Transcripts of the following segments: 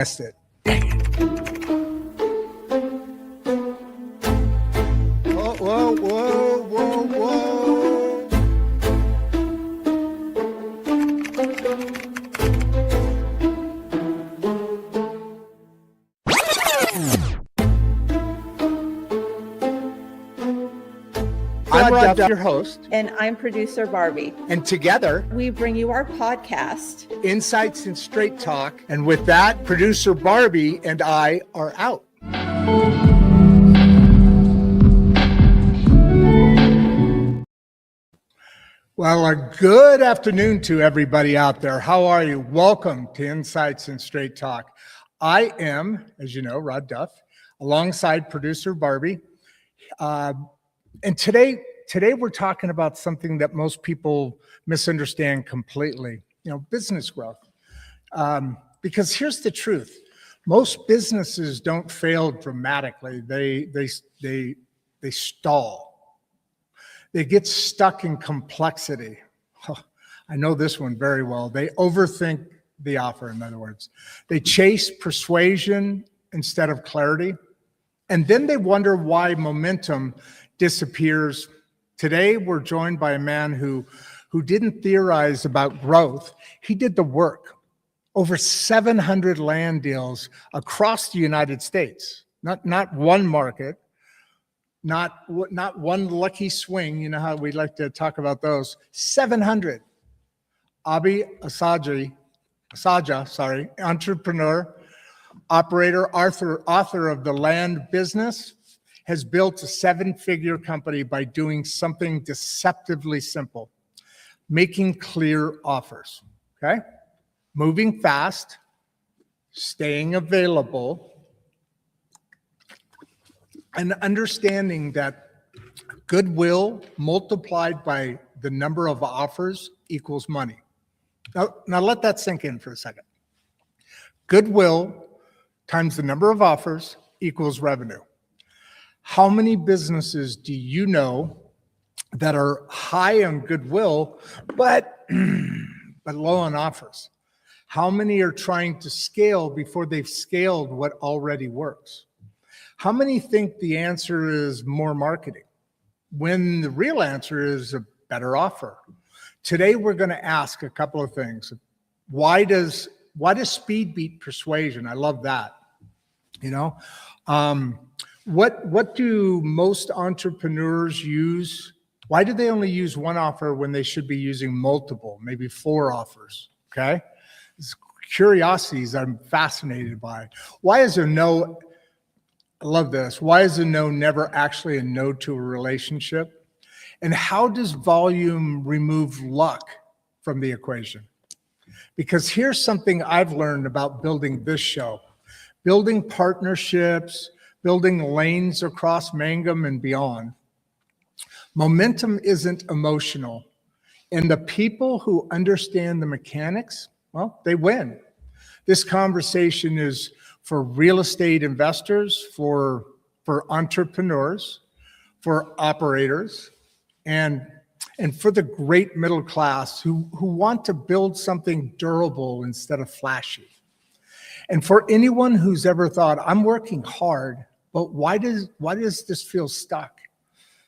Missed it. Dang it. Whoa, whoa, whoa, whoa, whoa. I'm Rod Duff, your host. And I'm producer Barbie. And together, we bring you our podcast, Insights and Straight Talk. And with that, producer Barbie and I are out. Well, a good afternoon to everybody out there. How are you? Welcome to Insights and Straight Talk. I am, as you know, Rod Duff, alongside producer Barbie. And today we're talking about something that most people misunderstand completely, business growth. Because here's the truth. Most businesses don't fail dramatically. They stall. They get stuck in complexity. I know this one very well. They overthink the offer, in other words. They chase persuasion instead of clarity. And then they wonder why momentum disappears. Today, we're joined by a man who didn't theorize about growth. He did the work. Over 700 land deals across the United States. Not one market, not one lucky swing. You know how we like to talk about those. 700. Abi Asija, entrepreneur, operator, author of The Land Business, has built a 7-figure company by doing something deceptively simple, making clear offers, okay? Moving fast, staying available, and understanding that goodwill multiplied by the number of offers equals money. Now let that sink in for a second. Goodwill times the number of offers equals revenue. How many businesses do you know that are high on goodwill, but low on offers? How many are trying to scale before they've scaled what already works? How many think the answer is more marketing when the real answer is a better offer? Today, we're going to ask a couple of things. Why does speed beat persuasion? I love that. What do most entrepreneurs use? Why do they only use one offer when they should be using multiple, maybe 4 offers? Okay. It's curiosities I'm fascinated by. Why is a no? I love this. Why is a no never actually a no to a relationship? And how does volume remove luck from the equation? Because here's something I've learned about building this show, building partnerships, building lanes across Mangum and beyond. Momentum isn't emotional. And the people who understand the mechanics, well, they win. This conversation is for real estate investors, for entrepreneurs, for operators, and for the great middle class who want to build something durable instead of flashy. And for anyone who's ever thought, I'm working hard, but why does this feel stuck?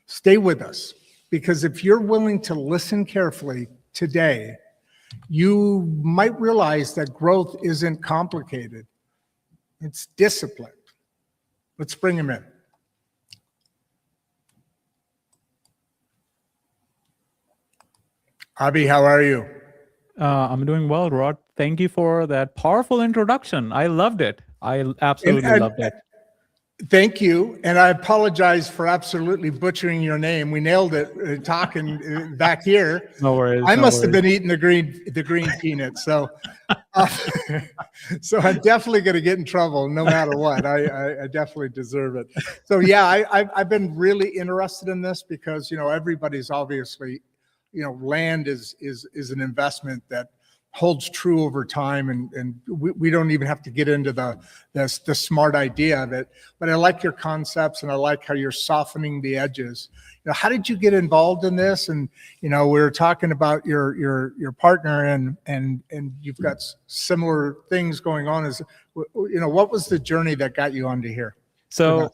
Stay with us, because if you're willing to listen carefully today, you might realize that growth isn't complicated. It's disciplined. Let's bring him in. Abi, how are you? I'm doing well, Rod. Thank you for that powerful introduction. I loved it. I absolutely loved it. Thank you. And I apologize for absolutely butchering your name. We nailed it talking back here. No worries. I must have been eating the green peanuts. So, so I'm definitely going to get in trouble no matter what. I definitely deserve it. So yeah, I've been really interested in this because, everybody's obviously, land is an investment that holds true over time, and we don't even have to get into the smart idea of it. But I like your concepts, and I like how you're softening the edges. How did you get involved in this? And we were talking about your partner, and you've got similar things going on. What was the journey that got you onto here? So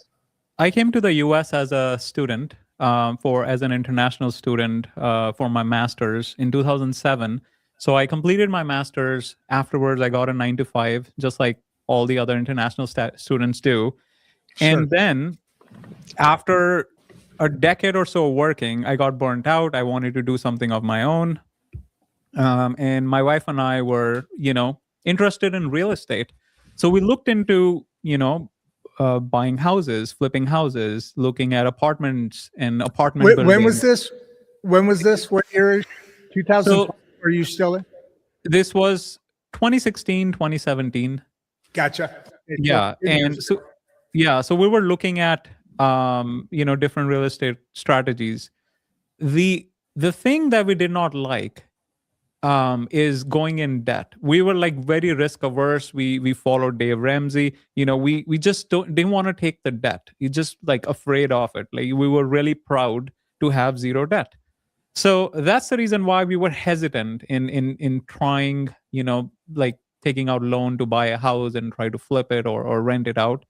I came to the US as a student, as an international student for my master's in 2007. So I completed my master's. Afterwards, I got a 9 to 5, just like all the other international students do. Sure. And then after a decade or so working, I got burnt out. I wanted to do something of my own. And my wife and I were, interested in real estate. So we looked into, buying houses, flipping houses, looking at apartments and apartment buildings. When was this? What year? 2000? Are you still in? This was 2016, 2017. Gotcha. Yeah. And so we were looking at, different real estate strategies. The thing that we did not like is going in debt. We were like very risk averse. We followed Dave Ramsey. We just didn't want to take the debt. You just like afraid of it. Like we were really proud to have zero debt. So that's the reason why we were hesitant in trying, like taking out loan to buy a house and try to flip it or rent it out.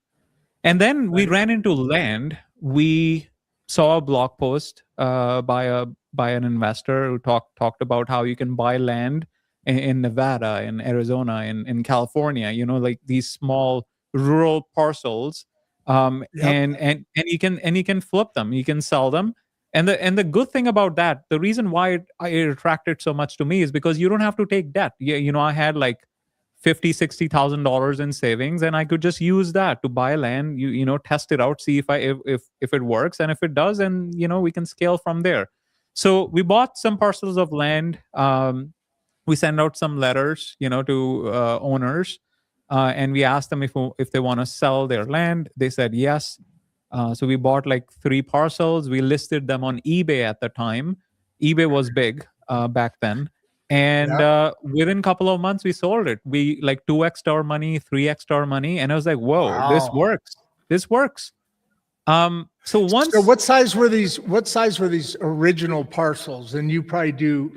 And then we ran into land. We saw a blog post by an investor who talked about how you can buy land in Nevada, in Arizona, in California. Like these small rural parcels, and you can flip them, you can sell them. And the good thing about that, the reason why it attracted so much to me is because you don't have to take debt. I had like $50,000-$60,000 in savings, and I could just use that to buy land. Test it out, see if it works, and if it does, then we can scale from there. So we bought some parcels of land. We sent out some letters, to owners, and we asked them if they want to sell their land. They said yes. So we bought like 3 parcels. We listed them on eBay at the time. eBay was big back then. And within a couple of months, we sold it. We like 2x our money, 3x our money. And I was like, whoa, wow. This works. So what size were these original parcels? And you probably do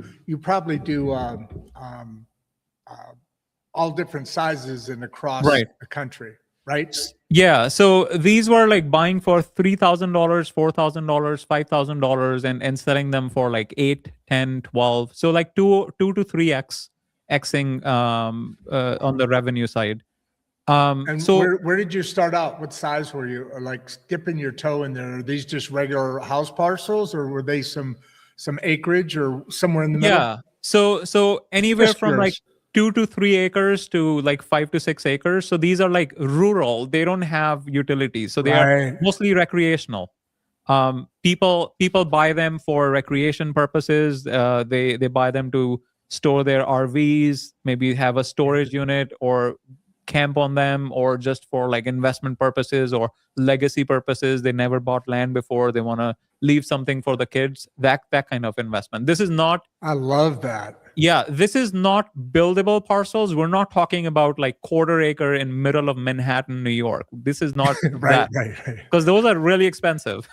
all different sizes and across the country, right? Yeah. So these were like buying for $3,000, $4,000, $5,000 and selling them for like 8, 10, 12. So like 2 to 3x xing on the revenue side. And so where did you start out? What size were you like dipping your toe in there? Are these just regular house parcels, or were they some acreage or somewhere in the middle? Yeah. So anywhere from like 2 to 3 acres to like 5 to 6 acres. So these are like rural. They don't have utilities. So they are mostly recreational. People buy them for recreation purposes. They buy them to store their RVs, maybe have a storage unit or camp on them, or just for like investment purposes or legacy purposes. They never bought land before. They want to leave something for the kids. That kind of investment. This is not. I love that. Yeah, this is not buildable parcels. We're not talking about like quarter acre in middle of Manhattan, New York. This is not right. Because those are really expensive.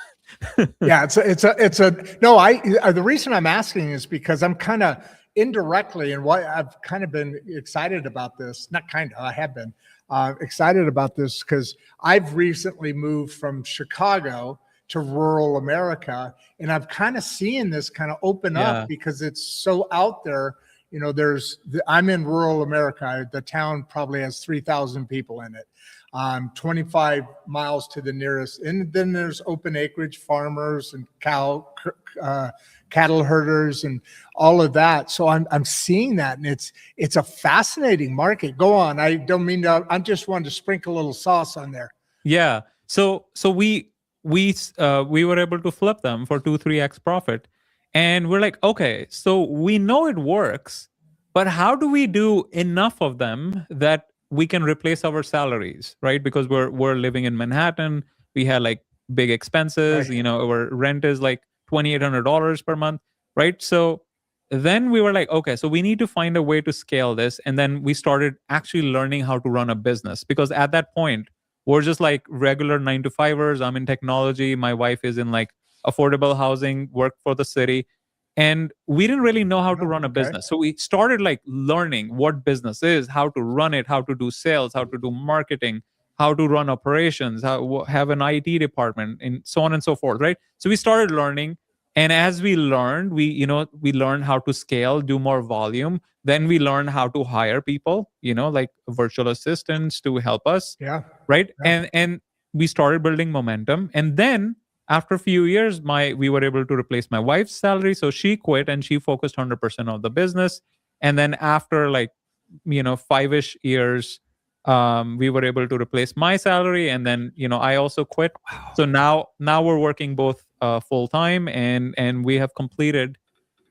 Yeah, the reason I'm asking is because I'm kind of indirectly, and why I've kind of been excited about this. Not kind of, I have been excited about this because I've recently moved from Chicago to rural America, and I've kind of seen this kind of open up because it's so out there. I'm in rural America. The town probably has 3,000 people in it. 25 miles to the nearest, and then there's open acreage farmers and cattle herders and all of that. So I'm seeing that, and it's a fascinating market. Go on. I don't mean to. I just wanted to sprinkle a little sauce on there. Yeah. So we were able to flip them for 2-3x profit, and we're like, okay, so we know it works, but how do we do enough of them that we can replace our salaries, right? Because we're living in Manhattan. We had like big expenses. Our rent is like $2,800 per month, right? So then we were like, okay, so we need to find a way to scale this. And then we started actually learning how to run a business, because at that point, we're just like regular 9 to 5ers. I'm in technology. My wife is in like affordable housing, work for the city. And we didn't really know how to run a Okay. business. So we started like learning what business is, how to run it, how to do sales, how to do marketing, how to run operations, how have an IT department, and so on and so forth, right? So we started learning. And as we learned, we learned how to scale, do more volume. Then we learned how to hire people, like virtual assistants to help us, Yeah. right? Yeah. And we started building momentum. And then after a few years, we were able to replace my wife's salary, so she quit and she focused 100% on the business. And then after like 5-ish years, we were able to replace my salary, and then I also quit. So now we're working both full time, and we have completed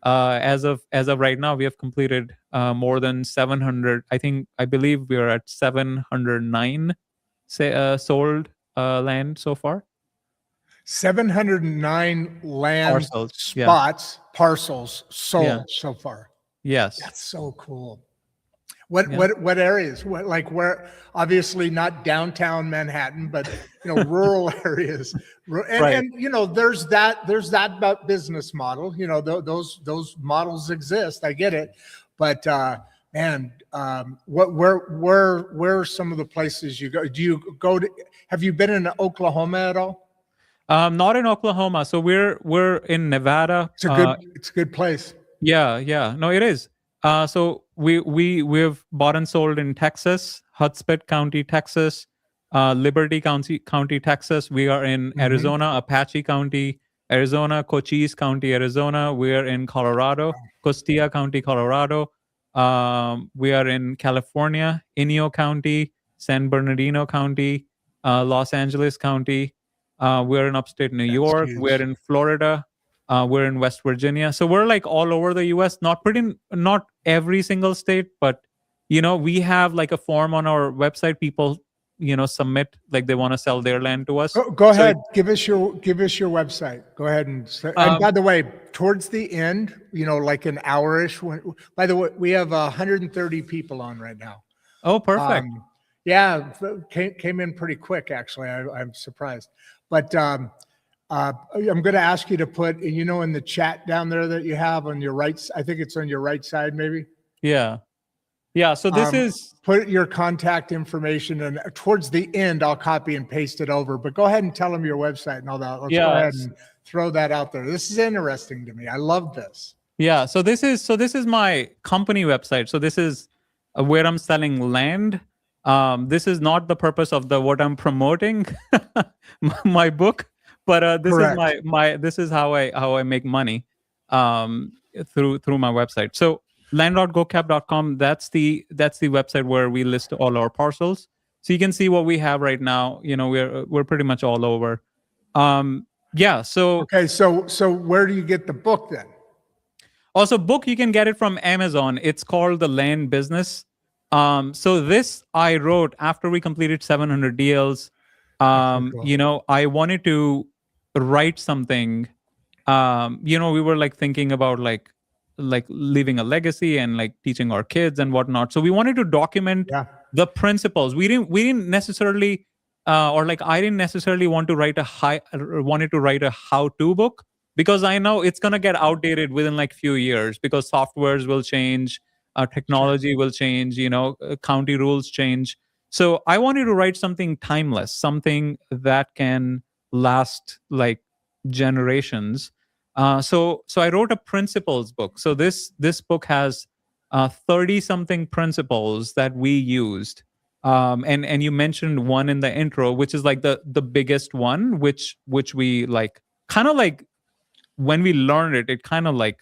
as of right now, we have completed more than 700. I believe we are at 709 sold land so far. 709 land Parcels, yeah. parcels sold Yeah. so far. Yes. That's so cool. Yeah. What areas? Where? Obviously not downtown Manhattan, but rural areas. And, Right. and there's that business model. Those models exist. I get it, but man, where are some of the places you go? Do you go to? Have you been in Oklahoma at all? Not in Oklahoma. So we're in Nevada. It's a good place. Yeah. No, it is. So we've bought and sold in Texas, Hudspeth County, Texas, Liberty County, Texas. We are in Arizona, Apache County, Arizona, Cochise County, Arizona. We are in Colorado, Costilla County, Colorado. We are in California, Inyo County, San Bernardino County, Los Angeles County. We're in upstate New York. huge. We're in Florida. We're in West Virginia. So we're like all over the US, not every single state, but we have like a form on our website. People, submit like they want to sell their land to us. Go ahead. Give us your website. Go ahead and by the way, towards the end, like an hour-ish. By the way, we have 130 people on right now. Oh, perfect. Yeah, came in pretty quick actually. I'm surprised, but I'm going to ask you to put in the chat down there that you have on your right. I think it's on your right side, maybe. Yeah. So this is put your contact information, and towards the end, I'll copy and paste it over. But go ahead and tell them your website and all that. Let's go ahead and throw that out there. This is interesting to me. I love this. Yeah. So this is my company website. So this is where I'm selling land. This is not the purpose of what I'm promoting, my book, but this Correct. is this is how I make money through my website. So land.gocap.com, that's the website where we list all our parcels. So you can see what we have right now. We're pretty much all over. So okay, so where do you get the book then? Also, book, you can get it from Amazon. It's called The Land Business. So this I wrote after we completed 700 deals. Cool. I wanted to write something. We were like thinking about like leaving a legacy and like teaching our kids and whatnot. So we wanted to document the principles. We didn't necessarily I didn't necessarily wanted to write a how-to book, because I know it's gonna get outdated within like few years, because softwares will change, technology will change, county rules change. So I wanted to write something timeless, something that can last like generations. So I wrote a principles book. So this book has 30 something principles that we used. And you mentioned one in the intro, which is like the biggest one, which we like kind of like when we learned it kind of like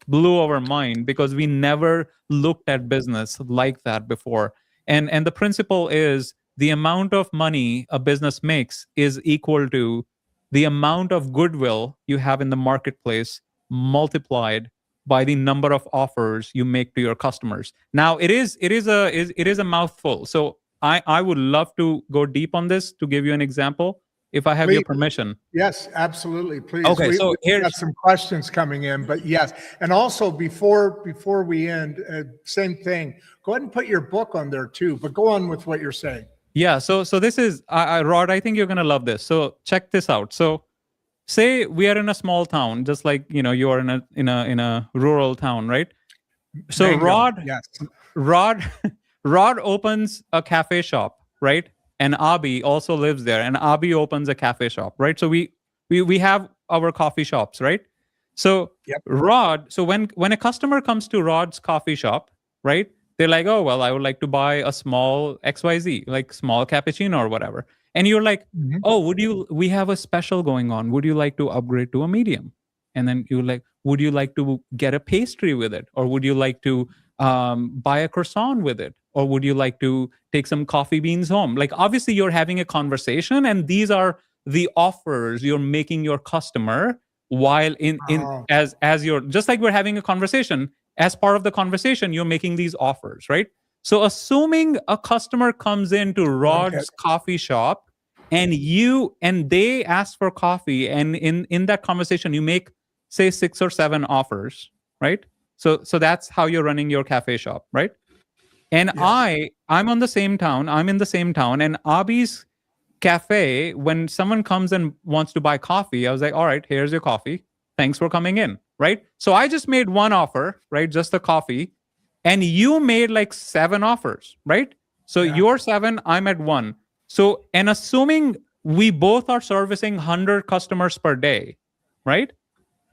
blew our mind, because we never looked at business like that before. And the principle is the amount of money a business makes is equal to the amount of goodwill you have in the marketplace multiplied by the number of offers you make to your customers. Now it is a mouthful. So I would love to go deep on this to give you an example. if I have your Please. permission. Yes, absolutely. Please. Okay, so We've got some questions coming in, but yes. And also before we end, same thing. Go ahead and put your book on there too, but go on with what you're saying. Yeah, so this is Rod, I think you're going to love this. So check this out. So say we are in a small town, just like, you are in a rural town, right? So Bingo. Yes. Rod opens a cafe shop, right? And Abi also lives there, and Abi opens a cafe shop, right? So we have our coffee shops, right? So Yep. Rod, so when a customer comes to Rod's coffee shop, right? They're like, oh, well, I would like to buy a small XYZ, like small cappuccino or whatever. And you're like, oh, we have a special going on. Would you like to upgrade to a medium? And then you're like, would you like to get a pastry with it? Or would you like to buy a croissant with it? Or would you like to take some coffee beans home? Like, obviously you're having a conversation, and these are the offers you're making your customer while as you're, just like we're having a conversation, as part of the conversation, you're making these offers, right? So assuming a customer comes into Rod's coffee shop and they ask for coffee, and in that conversation, you make, say, 6 or 7 offers, right? So that's how you're running your cafe shop, right? And yes. I'm in the same town, and Abi's cafe, when someone comes and wants to buy coffee, I was like, all right, here's your coffee. Thanks for coming in, right? So I just made one offer, right? Just the coffee. And you made like 7 offers, right? So you're 7, I'm at 1. So, and assuming we both are servicing 100 customers per day, right?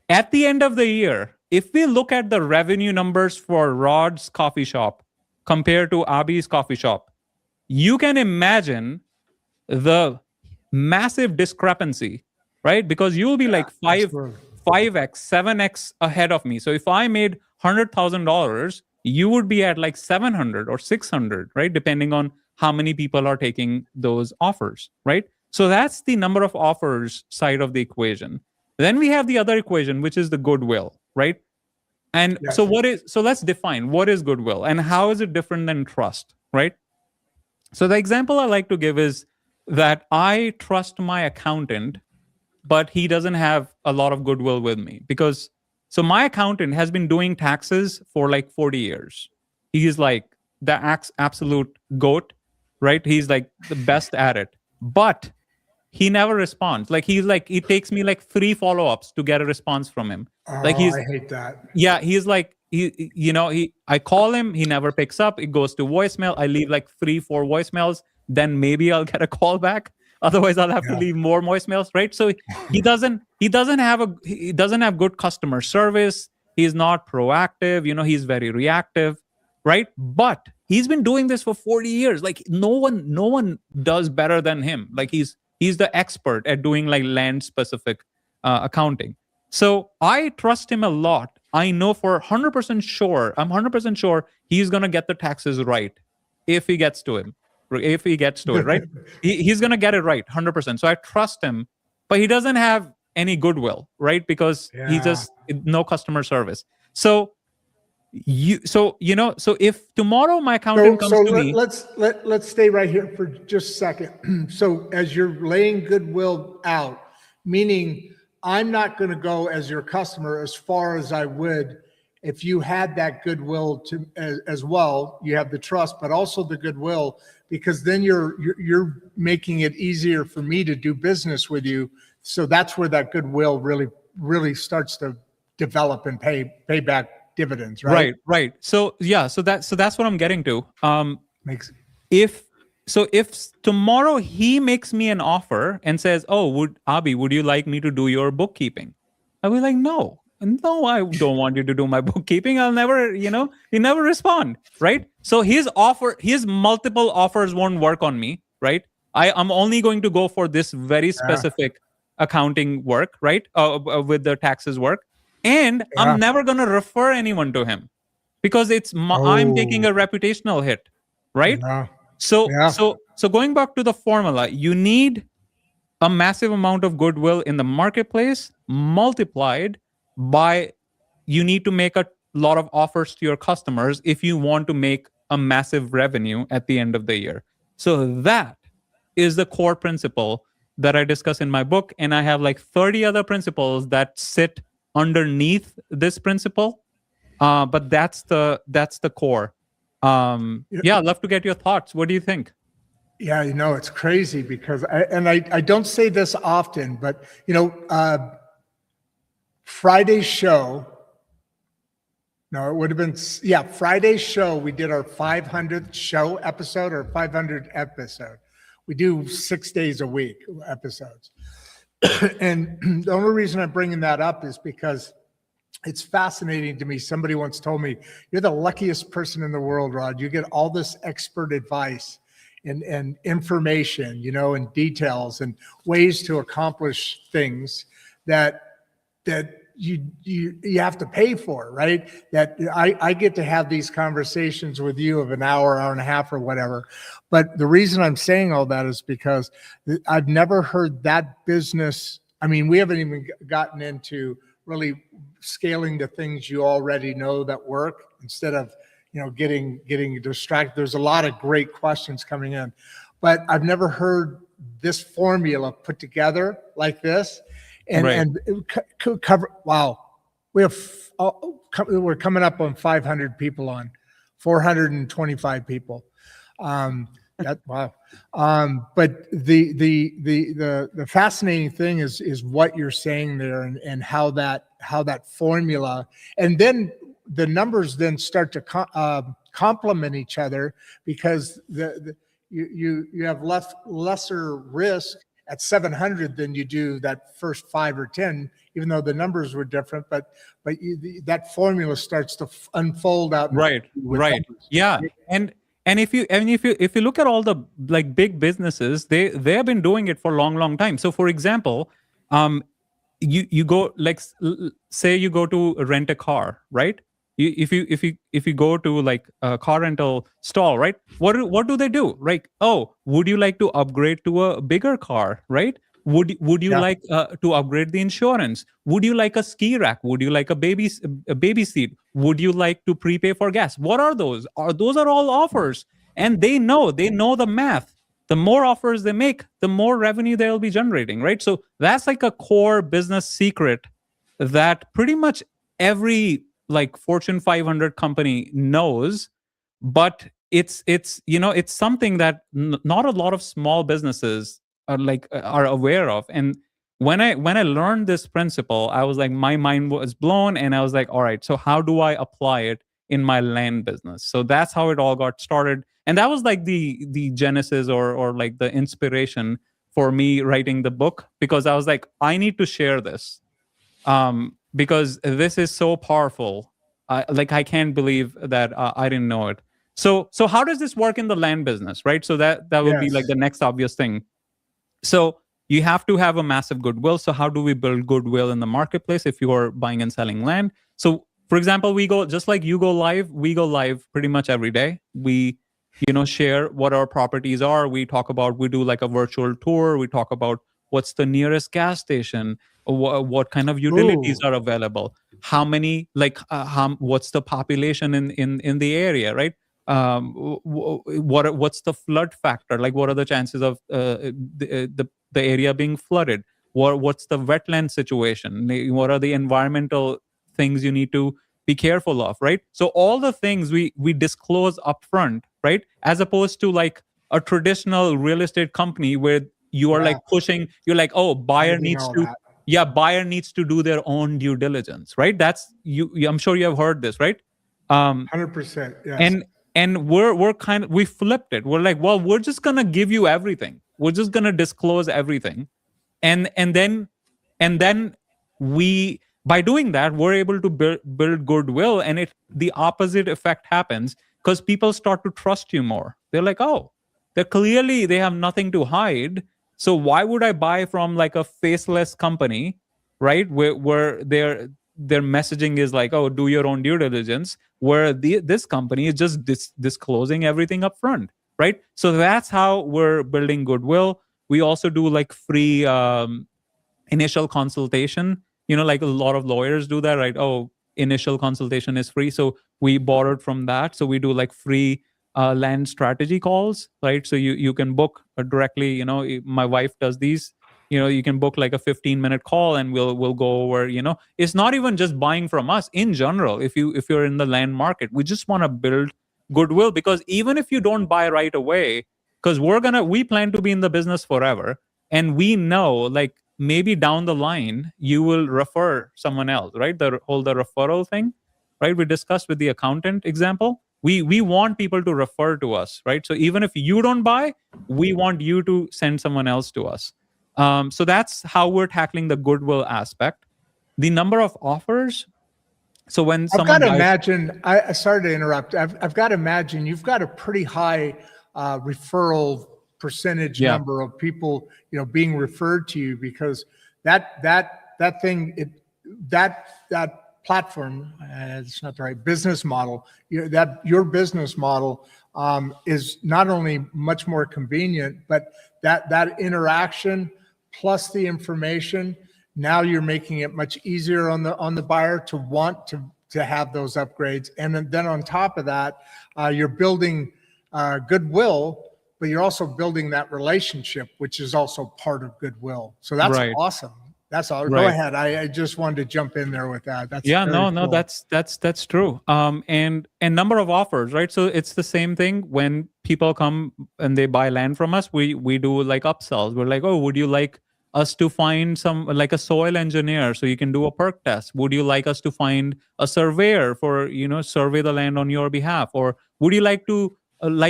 At the end of the year, if we look at the revenue numbers for Rod's coffee shop compared to Abi's coffee shop, you can imagine the massive discrepancy, right? Because you'll be like 5x, 7x ahead of me. So if I made $100,000, you would be at like 700 or 600, right? Depending on how many people are taking those offers, right? So that's the number of offers side of the equation. Then we have the other equation, which is the goodwill, right? And so let's define what is goodwill and how is it different than trust, right? So the example I like to give is that I trust my accountant, but he doesn't have a lot of goodwill with me, because so my accountant has been doing taxes for like 40 years. He's like the absolute GOAT, right? He's like the best at it, but he never responds. Like it takes me like 3 follow-ups to get a response from him. I hate that. Yeah, he's like, I call him, he never picks up. It goes to voicemail. I leave like 3-4 voicemails. Then maybe I'll get a call back. Otherwise, I'll have to leave more voicemails, right? So he doesn't have good customer service. He's not proactive. He's very reactive, right? But he's been doing this for 40 years. Like no one does better than him. Like he's the expert at doing like land specific accounting. So I trust him a lot. I know for 100% sure. I'm 100% sure he's gonna get the taxes right if he gets to him. If he gets to it, right? He's going to get it right, 100%. So I trust him, but he doesn't have any goodwill, right? Because he just, no customer service. So if tomorrow my accountant comes to me. Let's stay right here for just a second. So as you're laying goodwill out, meaning I'm not going to go as your customer as far as I would if you had that goodwill to as well. You have the trust, but also the goodwill, because then you're making it easier for me to do business with you. So that's where that goodwill really starts to develop and pay back dividends, right? Right. So that's what I'm getting to. If tomorrow he makes me an offer and says, "Oh, Abi, would you like me to do your bookkeeping?" I'll be like, "No, I don't want you to do my bookkeeping. I'll never, you never respond," right? So his multiple offers won't work on me, right? I'm only going to go for this very specific accounting work, right? With the taxes work. And I'm never going to refer anyone to him because I'm taking a reputational hit, right? So going back to the formula, you need a massive amount of goodwill in the marketplace multiplied by, you need to make a lot of offers to your customers if you want to make a massive revenue at the end of the year. So that is the core principle that I discuss in my book, and I have like 30 other principles that sit underneath this principle. But that's the core. Yeah, I'd love to get your thoughts. What do you think? Yeah, it's crazy because I don't say this often, but Friday's show. No, it would have been, Friday's show. We did our 500th show episode or 500th episode. We do 6 days a week episodes. And the only reason I'm bringing that up is because it's fascinating to me. Somebody once told me, you're the luckiest person in the world, Rod. You get all this expert advice and information, and details and ways to accomplish things that you have to pay for, right? That I get to have these conversations with you of an hour and a half or whatever. But the reason I'm saying all that is because I've never heard that business. I mean, we haven't even gotten into really scaling the things you already know that work instead of, getting distracted. There's a lot of great questions coming in, but I've never heard this formula put together like this. And cover. Wow, we're coming up on 500 people on 425 people. Wow. But the fascinating thing is what you're saying there and how that formula, and then the numbers then start to complement each other because you have lesser risk at 700 than you do that first 5 or 10, even though the numbers were different, but that formula starts to unfold out. Right. Numbers. Yeah. And if you look at all the like big businesses, they have been doing it for a long time. So for example, you go, like, say you go to rent a car, right? If you go to like a car rental stall, right? What do they do? Right? Oh, would you like to upgrade to a bigger car? Right? Would you like to upgrade the insurance? Would you like a ski rack? Would you like a baby seat? Would you like to prepay for gas? What are those? Those are all offers, and they know the math. The more offers they make, the more revenue they'll be generating, right? So that's like a core business secret that pretty much every like Fortune 500 company knows, but it's something that not a lot of small businesses are aware of. And when I learned this principle, I was like, my mind was blown, and I was like, all right, so how do I apply it in my land business? So that's how it all got started, and that was like the genesis or like the inspiration for me writing the book, because I was like, I need to share this. Because this is so powerful. I can't believe that I didn't know it. So how does this work in the land business, right? So that would be like the next obvious thing. So you have to have a massive goodwill. So how do we build goodwill in the marketplace if you are buying and selling land? So for example, we go, just like you go live, we go live pretty much every day. We share what our properties are. We do like a virtual tour. We talk about what's the nearest gas station, what kind of utilities are available, how many, what's the population in the area, right? What's the flood factor? Like, what are the chances of the area being flooded? What's the wetland situation? What are the environmental things you need to be careful of, right? So all the things we disclose upfront, right? As opposed to like a traditional real estate company where you are like pushing, you're like, oh, buyer needs to do their own due diligence, right? That's I'm sure you have heard this, right? 100%. Yes. And we flipped it. We're like, well, we're just gonna give you everything. We're just gonna disclose everything, and then we, by doing that, we're able to build goodwill, and the opposite effect happens because people start to trust you more. They're like, oh, they have nothing to hide. So why would I buy from like a faceless company, right? Where their messaging is like, oh, do your own due diligence, where this company is just disclosing everything up front, right? So that's how we're building goodwill. We also do like free initial consultation. Like a lot of lawyers do that, right? Oh, initial consultation is free. So we borrowed from that. So we do like free land strategy calls, right? So you can book directly. My wife does these you can book like a 15-minute call and we'll go over, it's not even just buying from us in general. If you're in the land market, we just want to build goodwill, because even if you don't buy right away, because we plan to be in the business forever, and we know, like, maybe down the line you will refer someone else, right? The referral thing, right? We discussed with the accountant example. We want people to refer to us, right? So even if you don't buy, we want you to send someone else to us. So that's how we're tackling the goodwill aspect. The number of offers. So when I've got someone to buys, imagine, sorry to interrupt. I've got to imagine you've got a pretty high referral percentage yeah, number of people, being referred to you, because that platform, it's not the right business model. Your business model is not only much more convenient, but that interaction plus the information. Now you're making it much easier on the buyer to want to have those upgrades, and then on top of that, you're building goodwill, but you're also building that relationship, which is also part of goodwill. So that's right. awesome. That's all. Go Right. ahead. I just wanted to jump in there with that. That's Yeah, very no, cool. that's true. And number of offers, right? So it's the same thing when people come and they buy land from us. We do like upsells. We're like, oh, would you like us to find some, like, a soil engineer so you can do a perk test? Would you like us to find a surveyor for survey the land on your behalf? Or would you like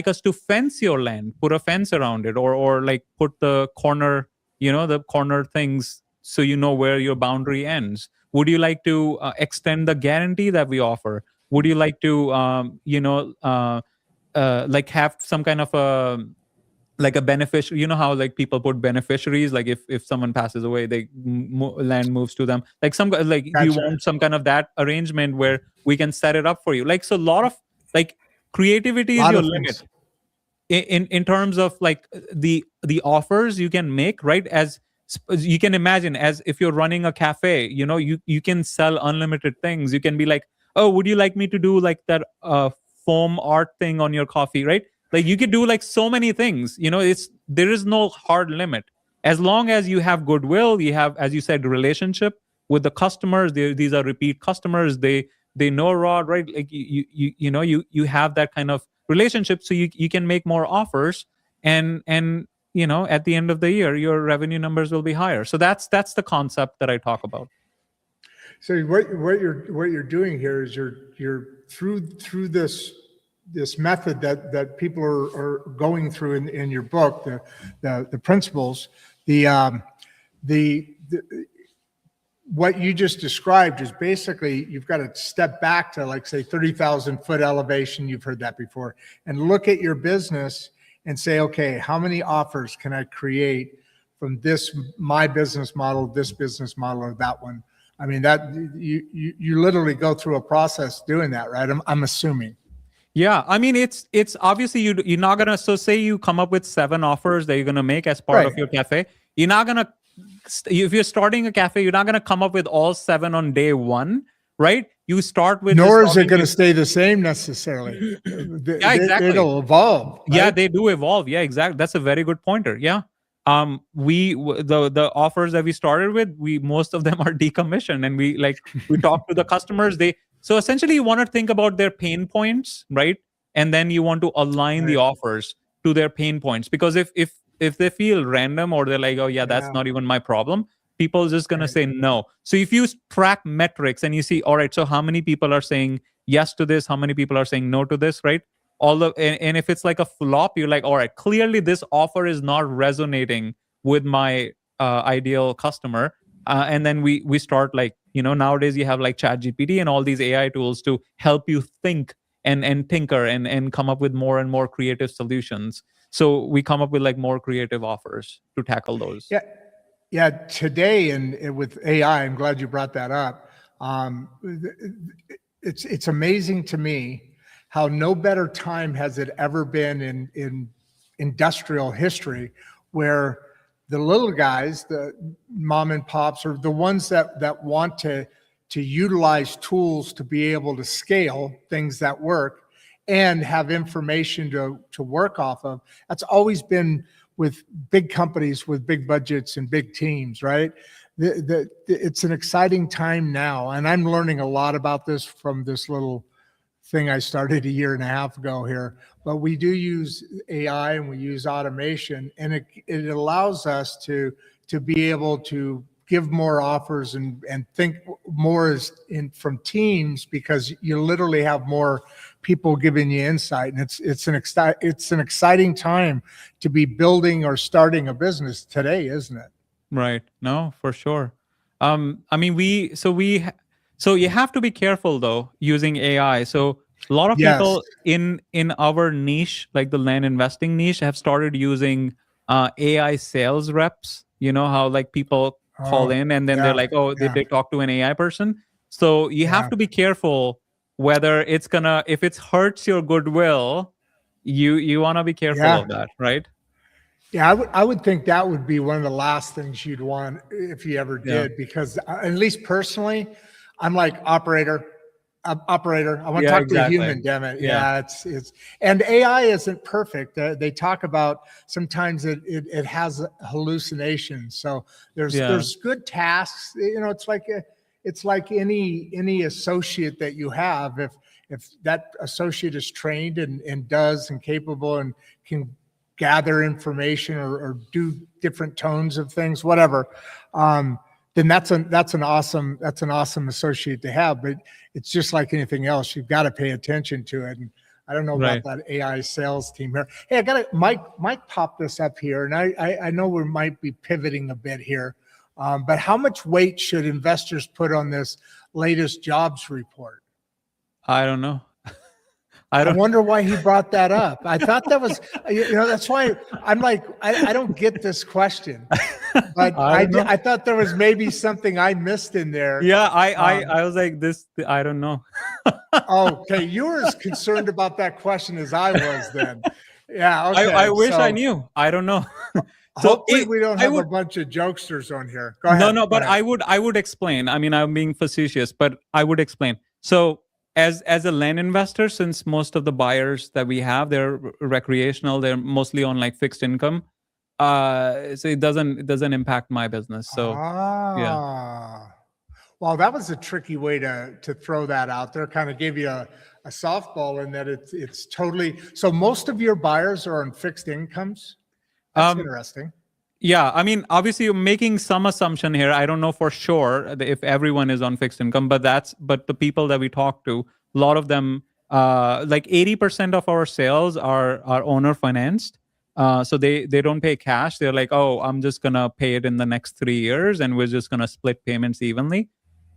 us to fence your land, put a fence around it, or like put the corner things so you know where your boundary ends? Would you like to extend the guarantee that we offer? Would you like to like have some kind of a, like, a beneficiary? How, like, people put beneficiaries, like if someone passes away, land moves to them, like some, like, do you Gotcha. want some kind of that arrangement where we can set it up for you? Like, so a lot of, like, creativity is Lot your of limit things. in terms of, like, the offers you can make, right? As you can imagine, as if you're running a cafe, you can sell unlimited things. You can be like, oh, would you like me to do like that foam art thing on your coffee, right? Like, you could do like so many things. There is no hard limit. As long as you have goodwill, you have, as you said, relationship with the customers. These are repeat customers. They know Rod, right? Like, you have that kind of relationship, so you can make more offers, and at the end of the year, your revenue numbers will be higher. So that's the concept that I talk about. So what you're doing here is you're through this method that people are going through in your book, the principles, what you just described is basically, you've got to step back to, like, say, 30,000 foot elevation. You've heard that before, and look at your business and say, okay, how many offers can I create from my business model, this business model, or that one? I mean, that you literally go through a process doing that, right? I'm assuming. Yeah, I mean, it's obviously you're not gonna. So say you come up with 7 offers that you're gonna make as part of your cafe. You're not gonna, if you're starting a cafe, you're not gonna come up with all 7 on day one, right? You start with. Nor is it going to stay the same necessarily. Yeah, exactly. It'll evolve. Right? Yeah, they do evolve. Yeah, exactly. That's a very good pointer. Yeah. The offers that we started with, most of them are decommissioned, and we talk to the customers. So essentially, you want to think about their pain points, right? And then you want to align the offers to their pain points, because if they feel random, or they're like, oh yeah, that's not even my problem, people are just going to say no. So if you track metrics and you see, all right, so how many people are saying yes to this, how many people are saying no to this, right? And if it's like a flop, you're like, all right, clearly this offer is not resonating with my ideal customer. And then we start, like, nowadays you have like ChatGPT and all these AI tools to help you think and tinker and come up with more and more creative solutions. So we come up with like more creative offers to tackle those. Yeah. Today, and with AI, I'm glad you brought that up. It's amazing to me how no better time has it ever been in industrial history, where the little guys, the mom and pops, are the ones that want to utilize tools to be able to scale things that work and have information to work off of. That's always been big companies with big budgets and big teams, right? It's an exciting time now, and I'm learning a lot about this from this little thing I started a year and a half ago here. But we do use AI and we use automation, and it allows us to be able to give more offers and think more from teams, because you literally have more people giving you insight, and it's an exciting time to be building or starting a business today, isn't it? Right. No, for sure. I mean, so you have to be careful though using AI. So a lot of Yes. people in our niche, like the land investing niche, have started using AI sales reps. You know how like people call in and then they're like, oh, did they talk to an AI person? So you have to be careful whether if it hurts your goodwill, you want to be careful of that, right? Yeah, I would think that would be one of the last things you'd want if you ever did, because at least personally, I'm like, operator, I want to talk to a human, damn it. Yeah, it's and AI isn't perfect. They talk about sometimes it has hallucinations. So there's good tasks. You know, it's like any associate that you have. If that associate is trained and does and capable and can gather information or do different tones of things, whatever, then that's an awesome associate to have. But it's just like anything else, you've got to pay attention to it. And I don't know about that AI sales team here. Hey, I got Mike popped this up here, and I know we might be pivoting a bit here, but how much weight should investors put on this latest jobs report? I don't know. I wonder why he brought that up. I thought that was, that's why I'm like, I don't get this question, but I thought there was maybe something I missed in there. Yeah, I was like this. I don't know. Okay, you were as concerned about that question as I was then. Yeah, okay. I wish I knew. I don't know. Hopefully we don't have a bunch of jokesters on here. Go ahead. No, but I would explain. I mean, I'm being facetious, but I would explain. So as a land investor, since most of the buyers that we have, they're recreational, they're mostly on like fixed income. So it doesn't impact my business. So yeah. Well, that was a tricky way to throw that out there. Kind of gave you a softball in that it's totally. So most of your buyers are on fixed incomes. That's interesting. Yeah, I mean, obviously you're making some assumption here. I don't know for sure if everyone is on fixed income, but the people that we talk to, a lot of them, like 80% of our sales are owner financed. So they don't pay cash. They're like, oh, I'm just gonna pay it in the next 3 years, and we're just gonna split payments evenly.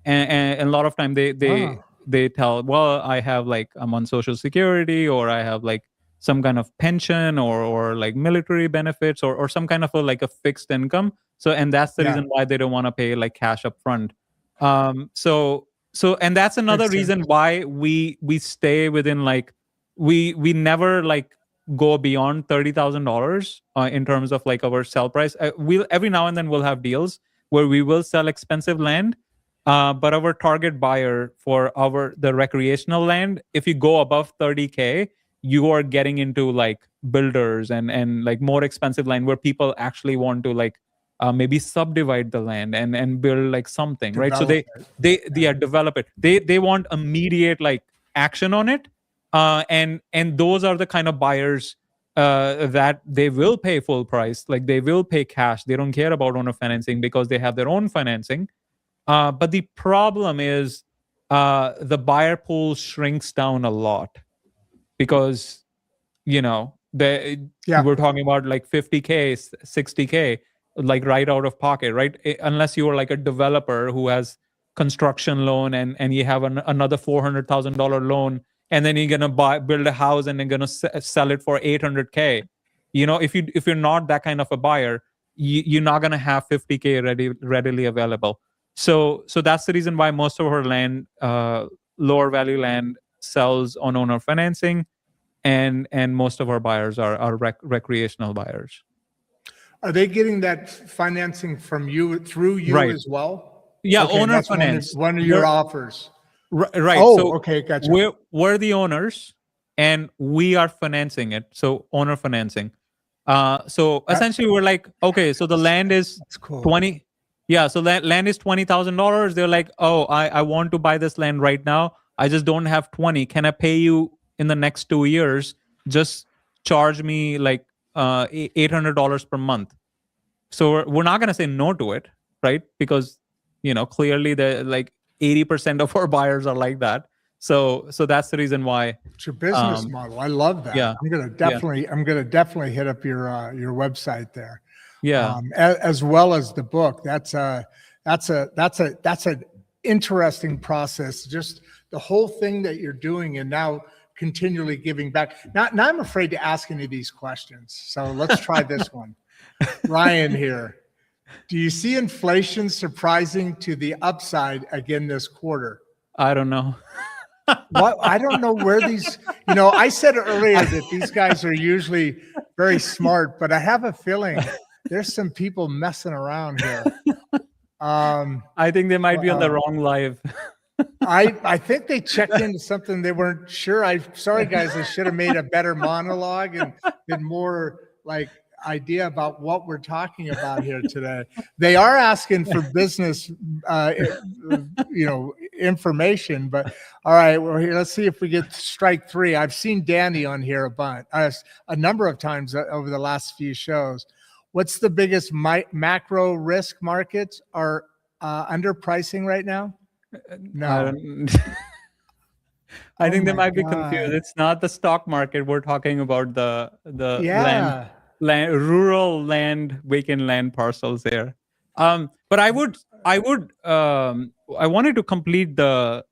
And a lot of time they tell, well, I'm on Social Security, or I have like some kind of pension or like military benefits or some kind of a fixed income. So, and that's the reason why they don't want to pay like cash up front. So and that's another reason why we stay within like, we never like go beyond $30,000 in terms of like our sell price. Every now and then we'll have deals where we will sell expensive land. But our target buyer for the recreational land, if you go above 30K, you are getting into like builders and like more expensive land where people actually want to like maybe subdivide the land and build like something, right? So they develop it. They want immediate like action on it, and those are the kind of buyers that they will pay full price, like they will pay cash. They don't care about owner financing because they have their own financing. But the problem is the buyer pool shrinks down a lot. Because, we're talking about like 50K, 60K, like right out of pocket, right? Unless you are like a developer who has construction loan and you have another $400,000 loan, and then you're gonna build a house and then gonna sell it for 800K. If you're not that kind of a buyer, you're not gonna have 50K readily available. So that's the reason why most of our land, lower value land, sells on owner financing, and most of our buyers are recreational buyers. Are they getting that financing from you through you as well? Yeah, okay, owner finance. One of your offers. Right. Oh, so okay, gotcha. We're the owners and we are financing it. So owner financing. So essentially we're like, okay, so the land is That's cool. 20. Yeah. So that land is $20,000. They're like, oh, I want to buy this land right now. I just don't have 20. Can I pay you in the next 2 years? Just charge me like $800 per month. So we're not going to say no to it, right? Because, clearly the like 80% of our buyers are like that. So that's the reason why. It's your business model. I love that. Yeah. I'm gonna definitely hit up your website there. Yeah. As well as the book. That's an interesting process. Just the whole thing that you're doing, and now continually giving back. Now I'm afraid to ask any of these questions. So let's try this one. Ryan here. Do you see inflation surprising to the upside again this quarter? I don't know. What? I don't know where these, I said earlier that these guys are usually very smart, but I have a feeling there's some people messing around here. I think they might be on the wrong live. I think they checked into something they weren't sure. Sorry guys, I should have made a better monologue and been more like idea about what we're talking about here today. They are asking for business, information, but all right, well, here, let's see if we get strike three. I've seen Danny on here a number of times over the last few shows. What's the biggest macro risk markets are underpricing right now? No. I think they might be God. confused. It's not the stock market. We're talking about the Yeah. rural land, vacant land parcels there. But I wanted to complete the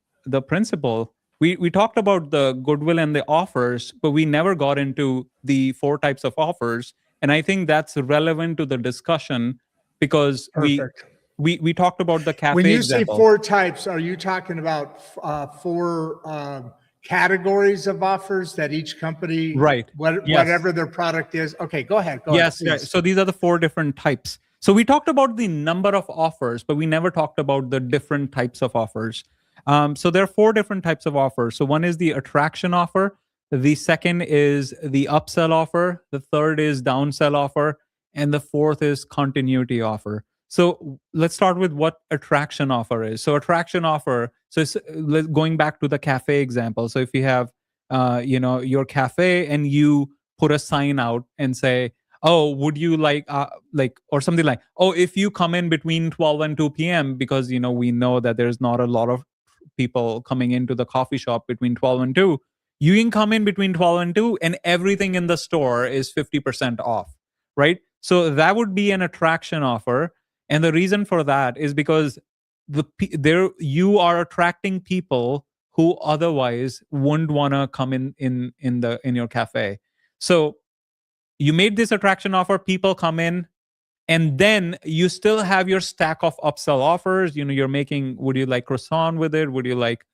principle. We talked about the goodwill and the offers, but we never got into the 4 types of offers. And I think that's relevant to the discussion because Perfect. we talked about the cafe When you example. say 4 types, are you talking about 4 categories of offers that each company, Right. Yes. Whatever their product is? Okay, go ahead. Yes. Please. So these are the 4 different types. So we talked about the number of offers, but we never talked about the different types of offers. So there are 4 different types of offers. So one is the attraction offer. The second is the upsell offer. The third is downsell offer. And the fourth is continuity offer. So let's start with what attraction offer is. So attraction offer, so it's going back to the cafe example. So if you have, your cafe and you put a sign out and say, oh, would you like, or something like, oh, if you come in between 12 and 2 p.m., because, we know that there's not a lot of people coming into the coffee shop between 12 and 2, you can come in between 12 and 2 and everything in the store is 50% off, right? So that would be an attraction offer. And the reason for that is because you are attracting people who otherwise wouldn't want to come in your cafe. So you made this attraction offer, people come in, and then you still have your stack of upsell offers. You're making, would you like croissant with it? Would you like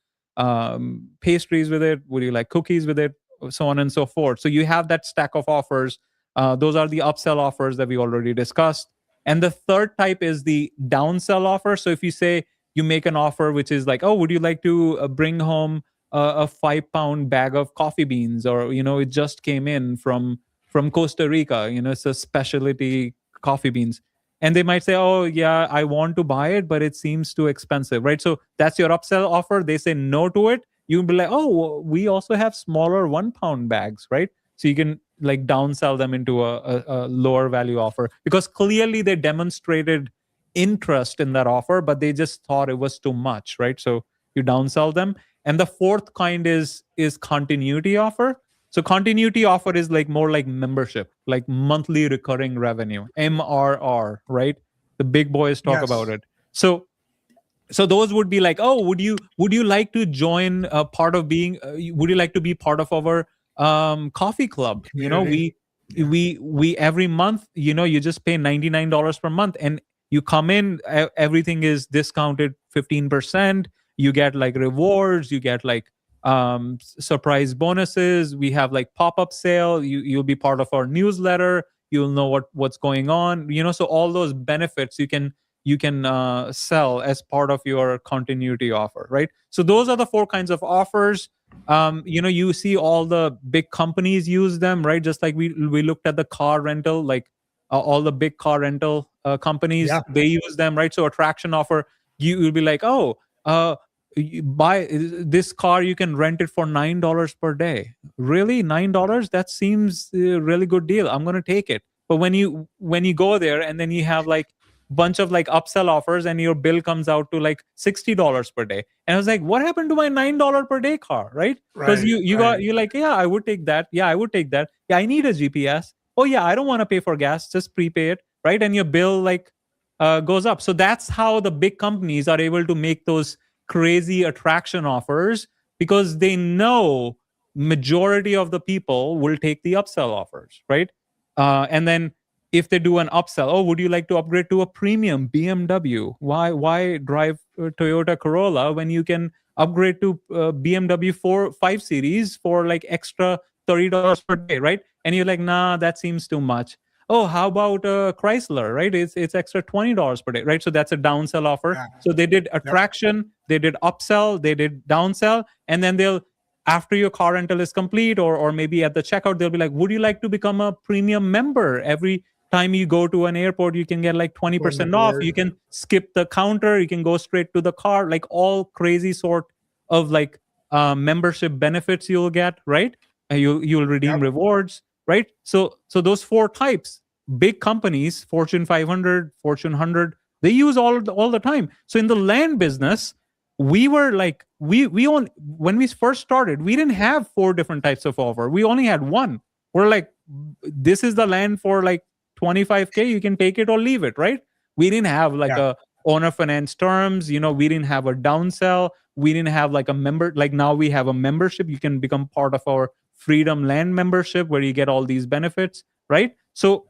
pastries with it? Would you like cookies with it? So on and so forth. So you have that stack of offers. Those are the upsell offers that we already discussed. And the third type is the downsell offer. So if you say you make an offer which is like, oh, would you like to bring home a 5-pound bag of coffee beans, or it just came in from Costa Rica, it's a specialty coffee beans, and they might say, oh yeah, I want to buy it, but it seems too expensive, right? So that's your upsell offer. They say no to it. You'll be like, oh, we also have smaller 1-pound bags, right? So you can like downsell them into a lower value offer, because clearly they demonstrated interest in that offer, but they just thought it was too much, right? So you downsell them. And the fourth kind is continuity offer. So continuity offer is like more like membership, like monthly recurring revenue, MRR, right? The big boys talk about it. So those would be like, oh, would you like to join a part of being? Would you like to be part of our coffee club? Community. We every month, you just pay $99 per month, and you come in, everything is discounted 15%. You get like rewards, you get like surprise bonuses. We have like pop-up sale. You'll be part of our newsletter. You'll know what's going on. So all those benefits you can sell as part of your continuity offer, right? So those are the 4 kinds of offers. You see all the big companies use them, right? Just like we looked at the car rental, like all the big car rental companies, Yeah. they use them, right? So attraction offer, you'll be like, oh, you buy this car, you can rent it for $9 per day. Really, $9? That seems a really good deal. I'm gonna take it. But when you go there and then you have like bunch of like upsell offers and your bill comes out to like $60 per day, and I was like, what happened to my $9 per day car, right? Because you're like, yeah, I would take that. Yeah, I would take that. Yeah, I need a GPS. Oh yeah, I don't want to pay for gas, just prepay it, right? And your bill like goes up. So that's how the big companies are able to make those crazy attraction offers, because they know majority of the people will take the upsell offers, right? And then if they do an upsell, oh, would you like to upgrade to a premium BMW? Why drive Toyota Corolla when you can upgrade to BMW 5 Series for like extra $30 per day, right? And you're like, nah, that seems too much. Oh, how about Chrysler, right? It's extra $20 per day, right? So that's a downsell offer. Yeah. So they did attraction, they did upsell, they did downsell, and then they'll, after your car rental is complete, or maybe at the checkout, they'll be like, would you like to become a premium member? Every time you go to an airport, you can get like 20% off. You can skip the counter, you can go straight to the car, like all crazy sort of like membership benefits you'll get, right? You'll redeem rewards, right? So those 4 types, big companies, Fortune 500, Fortune 100, they use all the time. So in the land business, we were like, when we first started, we didn't have 4 different types of offer. We only had one. We're like, this is the land for like $25K, you can take it or leave it, right? We didn't have like a owner finance terms, we didn't have a downsell, we didn't have like a member, like now we have a membership. You can become part of our Freedom Land membership where you get all these benefits, right? So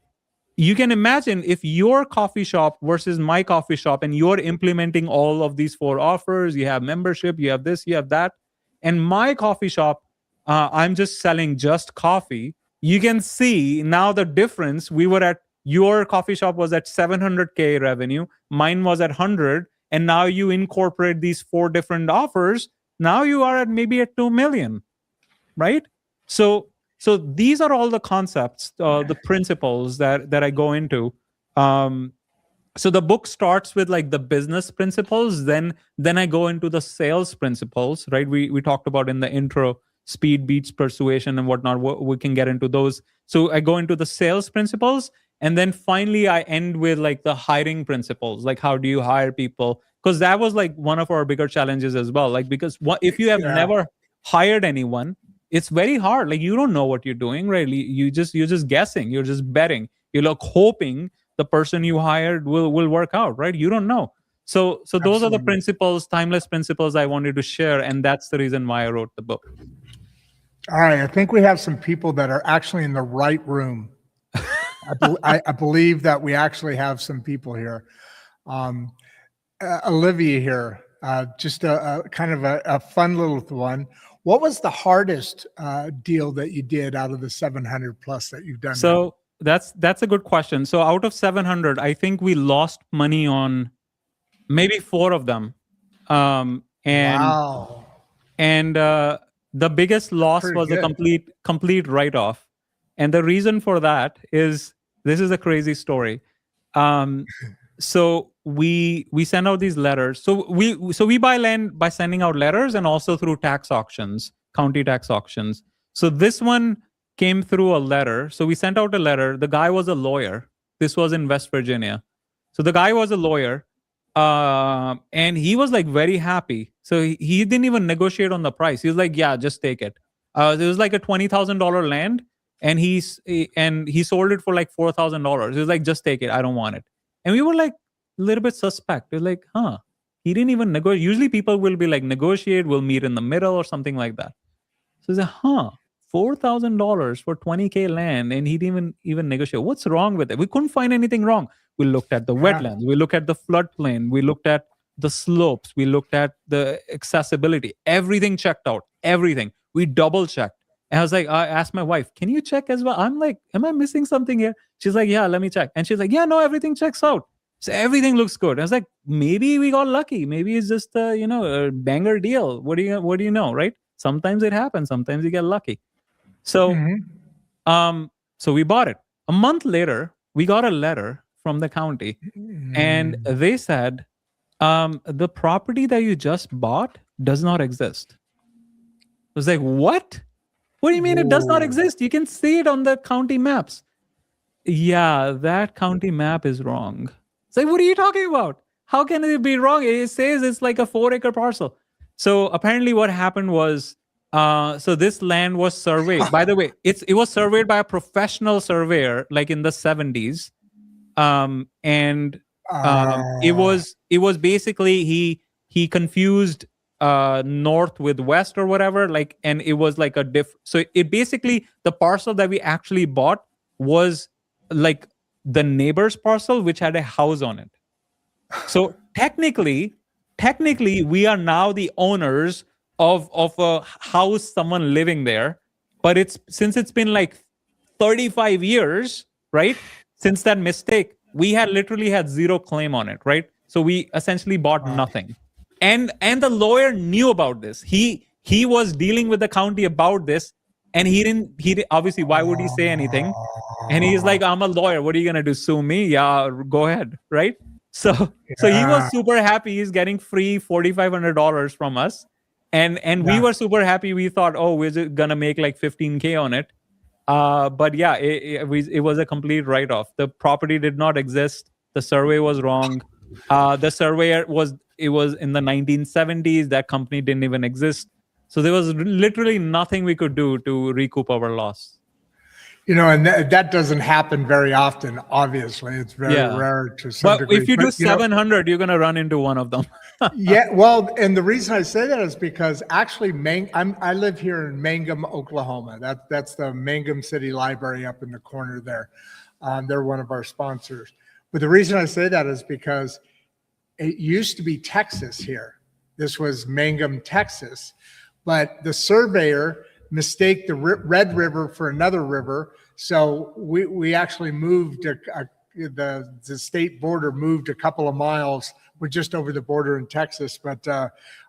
you can imagine if your coffee shop versus my coffee shop, and you're implementing all of these 4 offers, you have membership, you have this, you have that, and my coffee shop, I'm just selling just coffee. You can see now the difference. We were at, your coffee shop was at 700K revenue, mine was at 100, and now you incorporate these 4 different offers, now you are at maybe at 2 million, right? So these are all the concepts, the principles that I go into. So the book starts with like the business principles, then I go into the sales principles, right? We talked about in the intro, speed beats persuasion and whatnot. We can get into those. So I go into the sales principles, and then finally I end with like the hiring principles, like how do you hire people? Because that was like one of our bigger challenges as well. Like, because if you have never hired anyone, it's very hard. Like, you don't know what you're doing, right? You're just guessing. You're just betting. You're like hoping the person you hired will work out, right? You don't know. So those are the principles, timeless principles I wanted to share, and that's the reason why I wrote the book. All right, I think we have some people that are actually in the right room. I believe that we actually have some people here. Olivia here, just a kind of a fun little one. What was the hardest deal that you did out of the 700 plus that you've done? So that's a good question. So out of 700, I think we lost money on maybe 4 of them. And the biggest loss was a complete write-off. And the reason for that is, this is a crazy story. So we send out these letters. So we buy land by sending out letters, and also through tax auctions, county tax auctions. So this one came through a letter. So we sent out a letter. The guy was a lawyer. This was in West Virginia. So the guy was a lawyer, and he was like very happy. So he didn't even negotiate on the price. He was like, yeah, just take it. It was like a $20,000 land, and he sold it for like $4,000. He was like, just take it. I don't want it. And we were like a little bit suspect. We're like, he didn't even negotiate. Usually people will be like, negotiate, we'll meet in the middle or something like that. So he's like, $4,000 for 20K land, and he didn't even negotiate. What's wrong with it? We couldn't find anything wrong. We looked at the wetlands. We looked at the floodplain. We looked at the slopes. We looked at the accessibility. Everything checked out. Everything. We double checked. And I was like, I asked my wife, can you check as well? I'm like, am I missing something here? She's like, yeah, let me check. And she's like, yeah, no, everything checks out. So everything looks good. I was like, maybe we got lucky. Maybe it's just a banger deal. What do you know, right? Sometimes it happens. Sometimes you get lucky. So, Mhm. so we bought it. A month later, we got a letter from the county, and they said, the property that you just bought does not exist. I was like, what? What do you mean it does not Whoa. exist? You can see it on the county maps. Yeah, that county map is wrong. It's like, what are you talking about? How can it be wrong? It says it's like a 4-acre parcel. So apparently what happened was, so this land was surveyed. By the way, it was surveyed by a professional surveyor, like in the 70s. And it Ah. was basically he confused north with west or whatever, like, and it was like so it basically, the parcel that we actually bought was like the neighbor's parcel, which had a house on it. So technically we are now the owners of a house, someone living there. But since it's been like 35 years, right, since that mistake, we had literally had zero claim on it, right? So we essentially bought nothing. And the lawyer knew about this. He was dealing with the county about this, and he obviously, why would he say anything? And he's like, I'm a lawyer. What are you gonna do? Sue me? Yeah, go ahead, right? So he was Yeah. super happy. He's getting free $4,500 from us, and we Yeah. were super happy. We thought, oh, we're just gonna make like 15K on it. But yeah, it was a complete write-off. The property did not exist. The survey was wrong. The surveyor was in the 1970s. That company didn't even exist. So there was literally nothing we could do to recoup our loss. And that doesn't happen very often. Obviously, it's very rare to some But degree. if you do 700, you're gonna run into one of them. Yeah, well, and the reason I say that is because actually, I live here in Mangum, Oklahoma. That's the Mangum City Library up in the corner there. They're one of our sponsors. But the reason I say that is because it used to be Texas here. This was Mangum, Texas, but the surveyor mistake the Red River for another river. So we actually moved, the state border moved a couple of miles. We're just over the border in Texas. But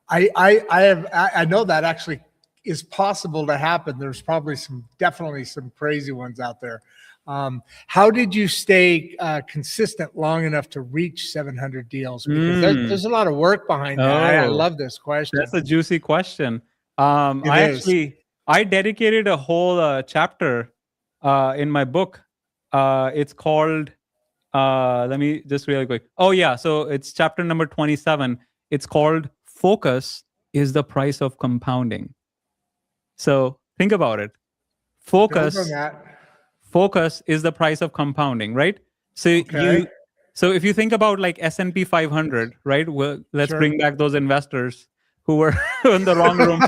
I know that actually is possible to happen. There's probably definitely some crazy ones out there. How did you stay consistent long enough to reach 700 deals? Because there's a lot of work behind that. I love this question. That's a juicy question. It I dedicated a whole chapter in my book. It's called, let me just really quick. Oh yeah, so it's chapter number 27. It's called Focus is the Price of Compounding. So think about it. Focus is the price of compounding, right? So so if you think about like S&P 500, right? Well, let's bring back those investors who were in the wrong room.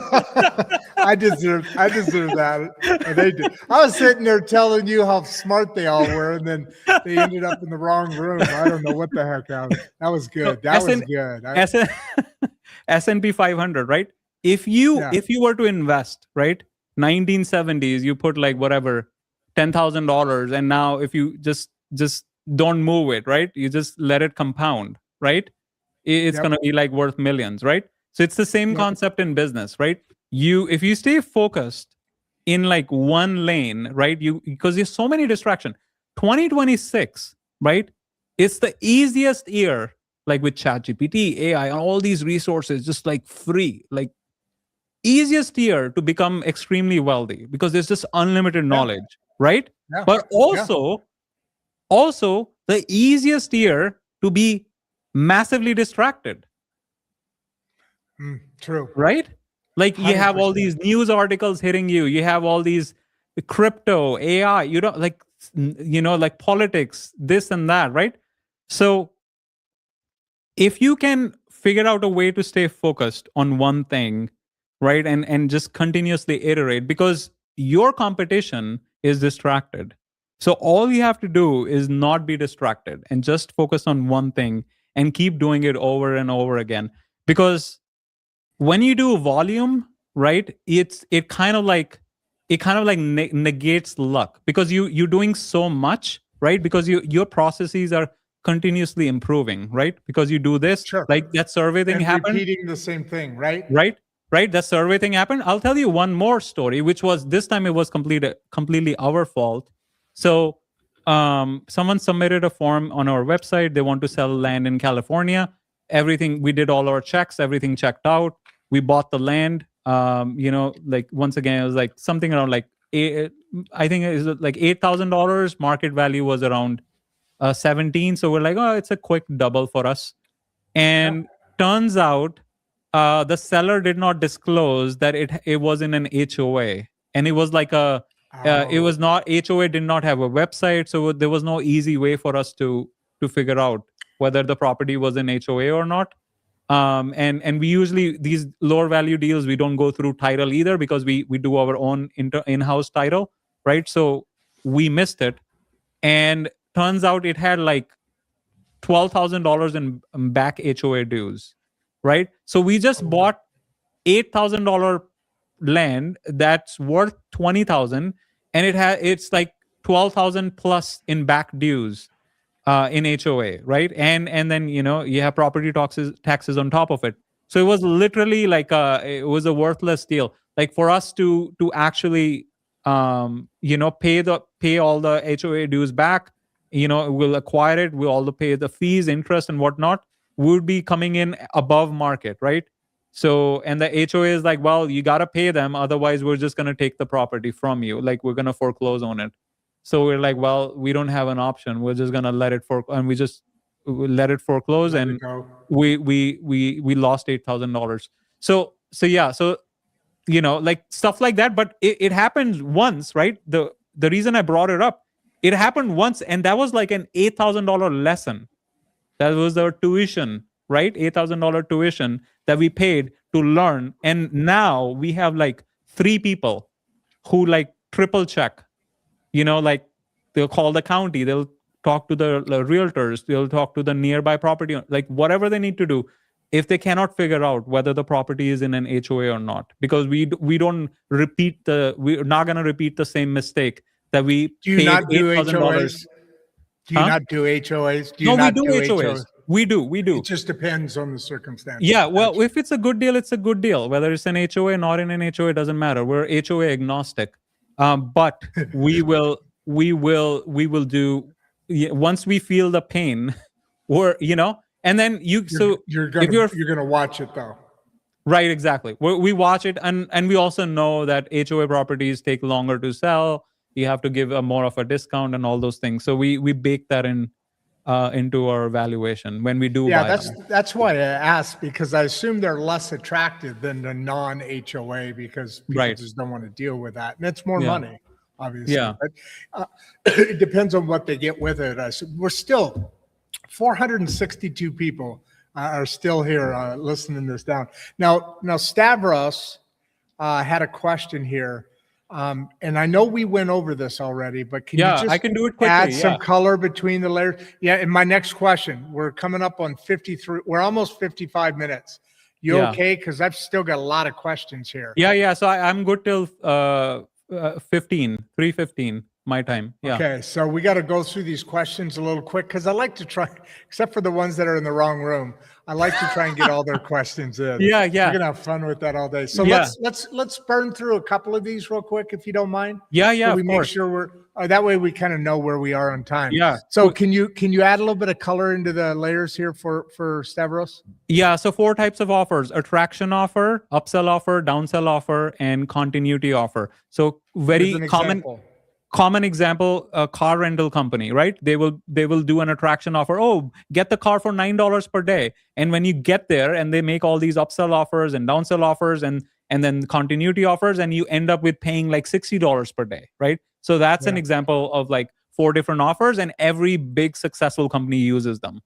I deserve that. And they did. I was sitting there telling you how smart they all were, and then they ended up in the wrong room. I don't know what the heck that was good. That was good. S&P 500, right? If you were to invest, right, 1970s, you put like whatever $10,000, and now if you just don't move it, right, you just let it compound, right, it's gonna be like worth millions, right? So it's the same concept in business, right? If you stay focused in like one lane, right, because there's so many distractions. 2026, right, it's the easiest year, like with ChatGPT, AI, and all these resources just like free, like easiest year to become extremely wealthy because there's just unlimited knowledge, right? But also the easiest year to be massively distracted. True. Right? Like 100%. You have all these news articles hitting you. You have all these crypto, AI, like politics, this and that, right? So if you can figure out a way to stay focused on one thing, right, and just continuously iterate, because your competition is distracted. So all you have to do is not be distracted and just focus on one thing and keep doing it over and over again. Because when you do volume, right, it kind of like negates luck, because you're doing so much, right? Because your processes are continuously improving, right? Because you do this, like that survey thing happened, repeating the same thing, right? Right. right? That survey thing happened. I'll tell you one more story, which was this time it was completely our fault. So someone submitted a form on our website. They want to sell land in California. Everything, we did all our checks, everything checked out. We bought the land. Like once again, it was like something around like I think it was like $8,000. Market value was around 17. So we're like, oh, it's a quick double for us. And turns out the seller did not disclose that it was in an HOA, and it was like it was not, HOA did not have a website, so there was no easy way for us to figure out whether the property was in HOA or not. And we usually, these lower value deals, we don't go through title either, because we do our own in-house title, right? So we missed it, and turns out it had like $12,000 in back HOA dues, right? So we just bought $8,000 land that's worth $20,000, and it's like $12,000 plus in back dues in HOA, right? And then you have property taxes on top of it. So it was literally like it was a worthless deal. Like for us to actually pay all the HOA dues back, we'll acquire it, we'll all pay the fees, interest and whatnot, would be coming in above market, right? So, and the HOA is like, well, you got to pay them, otherwise we're just going to take the property from you, like we're going to foreclose on it. So we're like, well, we don't have an option, we're just going to let it foreclose, and we lost $8,000. So like stuff like that. But it happened once, right? The reason I brought it up, it happened once, and that was like an $8,000 lesson. That was our tuition, right? $8,000 tuition that we paid to learn. And now we have like 3 people who like triple check, like they'll call the county, they'll talk to the realtors, they'll talk to the nearby property, like whatever they need to do, if they cannot figure out whether the property is in an HOA or not, because we're not going to repeat the same mistake that we paid $8,000. Do you not do HOAs? No, we do HOAs. We do. It just depends on the circumstances. Yeah, well, if it's a good deal, it's a good deal. Whether it's an HOA, not in an HOA, it doesn't matter. We're HOA agnostic. But we will do, once we feel the pain, or and then you're gonna watch it though. Right, exactly. We watch it, and we also know that HOA properties take longer to sell. You have to give more of a discount and all those things. So we bake that in into our valuation when we do. Yeah, that's why I asked, because I assume they're less attractive than the non-HOA, because people just don't want to deal with that, and it's more money, obviously. Yeah, but it depends on what they get with it. We're still 462 people are still here listening this down. Now Stavros had a question here. And I know we went over this already, but can you just I can do it quickly, add some color between the layers? Yeah, and my next question, we're coming up on 53, we're almost 55 minutes. You okay? Because I've still got a lot of questions here. Yeah. So I'm good till 3:15 my time. Yeah. Okay, so we got to go through these questions a little quick, because I like to try, except for the ones that are in the wrong room, I like to try and get all their questions in. Yeah. We're gonna have fun with that all day. So let's burn through a couple of these real quick, if you don't mind. Yeah. So we make sure we're that way we kind of know where we are on time. Yeah. So can you add a little bit of color into the layers here for Stavros? Yeah. So 4 types of offers: attraction offer, upsell offer, downsell offer, and continuity offer. So very common example, a car rental company, right? They will do an attraction offer. Oh, get the car for $9 per day. And when you get there, and they make all these upsell offers and downsell offers and then continuity offers, and you end up with paying like $60 per day, right? So that's an example of like 4 different offers, and every big successful company uses them.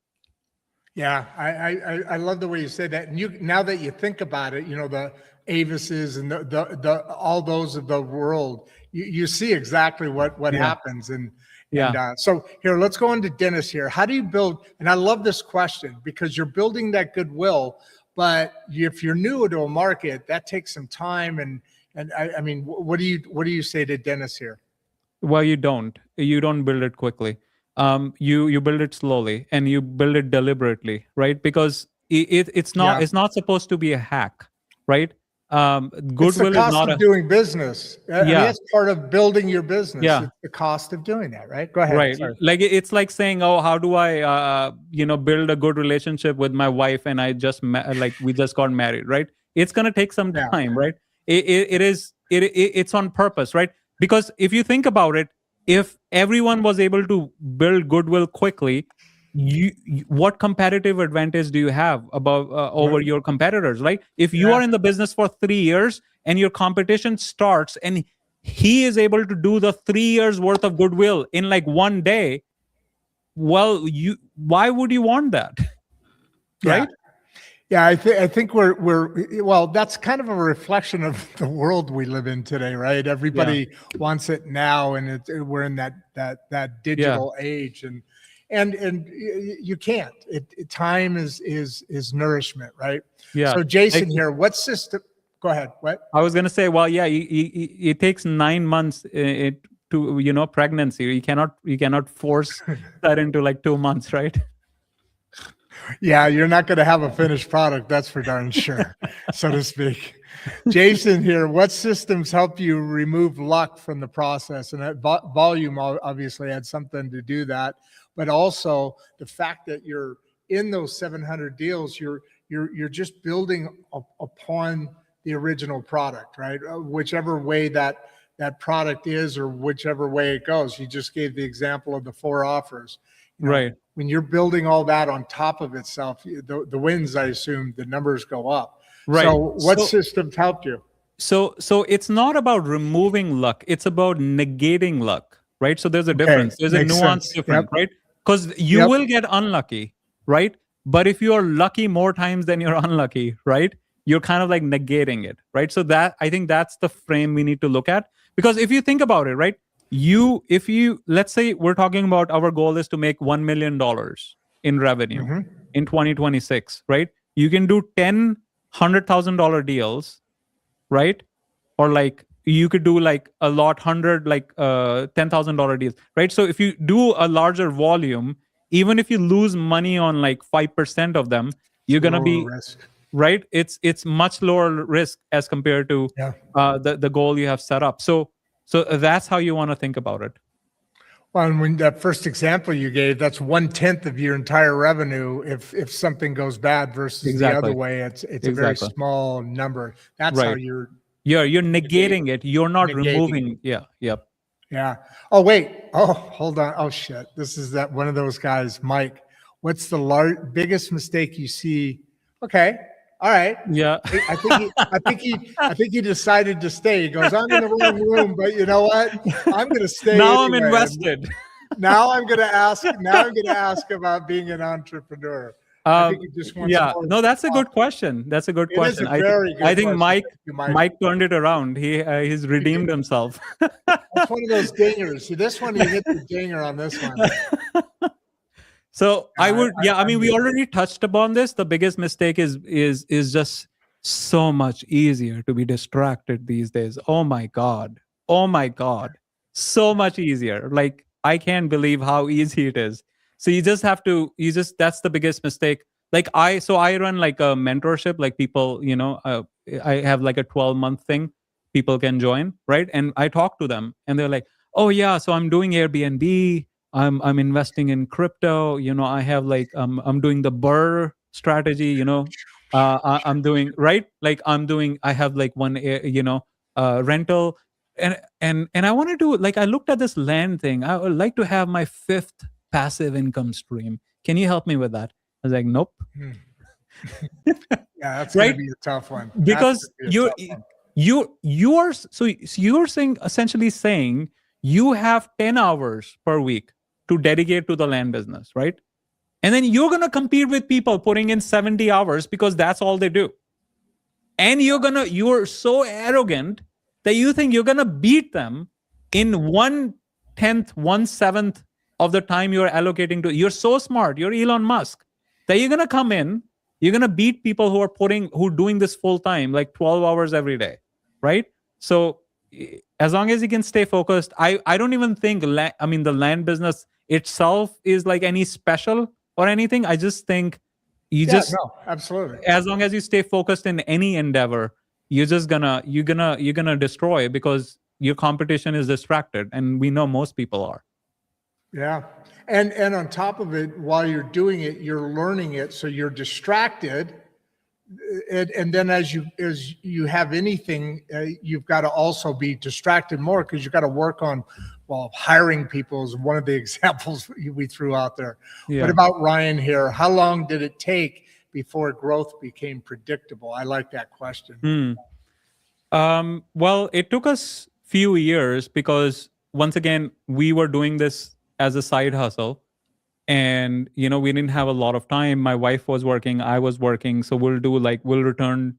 Yeah, I love the way you say that. And now that you think about it, the Avises and the all those of the world, you see exactly what happens. And so here, let's go on to Dennis here. How do you build? And I love this question, because you're building that goodwill, but if you're new to a market, that takes some time. And I mean, what do you say to Dennis here? Well, you don't build it quickly. You build it slowly, and you build it deliberately, right? Because it's not supposed to be a hack, right? It's the goodwill is cost not of doing business. I mean, yeah. it's part of building your business. Yeah. It's the cost of doing that, right? Go ahead. Right. Sorry. Like it's like saying, oh, how do I, build a good relationship with my wife and I just, we just got married, right? It's going to take some Yeah. time, right? It's on purpose, right? Because if you think about it, if everyone was able to build goodwill quickly, what competitive advantage do you have above over your competitors, right? If you are in the business for 3 years and your competition starts and he is able to do the 3 years worth of goodwill in like one day, well, why would you want that? Right? Yeah, I think we're well, that's kind of a reflection of the world we live in today, right? Everybody wants it now, and we're in that digital age, and you can't. Time is nourishment, right? Yeah. So Jason here, what system? Go ahead. What? I was gonna say, well, yeah, it takes 9 months to pregnancy. You cannot force that into like 2 months, right? Yeah, you're not going to have a finished product, that's for darn sure, so to speak. Jason here, what systems help you remove luck from the process? And that volume obviously had something to do that, but also the fact that you're in those 700 deals, you're just building upon the original product, right? Whichever way that product is or whichever way it goes. You just gave the example of the 4 offers. Right. When you're building all that on top of itself, the wins, I assume, the numbers go up. Right. So what systems helped you? So it's not about removing luck. It's about negating luck, right? So there's a difference. There's a nuance difference, right? Because you will get unlucky, right? But if you are lucky more times than you're unlucky, right? You're kind of like negating it, right? So I think that's the frame we need to look at. Because if you think about it, right? If you let's say we're talking about our goal is to make $1 million in revenue in 2026, right? You can do 10 $100,000 deals, right? Or like you could do like a lot, 100 like $10,000 deals, right? So if you do a larger volume, even if you lose money on like 5% of them, you're gonna be risk. Right. It's much lower risk as compared to the goal you have set up. So that's how you want to think about it. Well, and when that first example you gave, that's 1/10 of your entire revenue. If something goes bad versus the other way, it's a very small number. That's how you're negating it. You're not removing. Yeah. Yep. Yeah. Oh, wait. Oh, hold on. Oh, shit. This is that one of those guys, Mike. What's the biggest mistake you see? Okay. All right. Yeah. I think he decided to stay. He goes, I'm in the wrong room, but you know what? I'm going to stay. Now anyway. I'm invested. Now I'm going to ask about being an entrepreneur. I think he just wants no, that's a good question. That's a good question. I think Mike turned it around. He's redeemed himself. That's one of those dingers. See, this one, you hit the dinger on this one. So I mean, we already touched upon this. The biggest mistake is just so much easier to be distracted these days. Oh my God. So much easier. Like, I can't believe how easy it is. So that's the biggest mistake. Like I run like a mentorship, like people, I have like a 12-month thing people can join, right? And I talk to them and they're like, oh yeah, so I'm doing Airbnb. I'm investing in crypto. I have like I'm doing the BRRRR strategy. I'm doing right. Like I have like one rental, and I want to do like I looked at this land thing. I would like to have my 5th passive income stream. Can you help me with that? I was like, nope. Yeah, that's right. Gonna be a tough one because you're essentially saying you have 10 hours per week to dedicate to the land business, right? And then you're going to compete with people putting in 70 hours because that's all they do. And you're so arrogant that you think you're going to beat them in 1/10, 1/7 of the time you're allocating to. You're so smart. You're Elon Musk that you're going to come in, you're going to beat people who are doing this full time, like 12 hours every day, right? So as long as you can stay focused, I don't even think, the land business itself is like any special or anything. I just think no, absolutely. As long as you stay focused in any endeavor, you're gonna destroy because your competition is distracted, and we know most people are. Yeah. And on top of it, while you're doing it, you're learning it. So you're distracted. And then as you have anything, you've got to also be distracted more because you've got to work on, well, hiring people is one of the examples we threw out there. Yeah. What about Ryan here? How long did it take before growth became predictable? I like that question. Well, it took us few years because once again, we were doing this as a side hustle, and we didn't have a lot of time. My wife was working, I was working, so we'll return,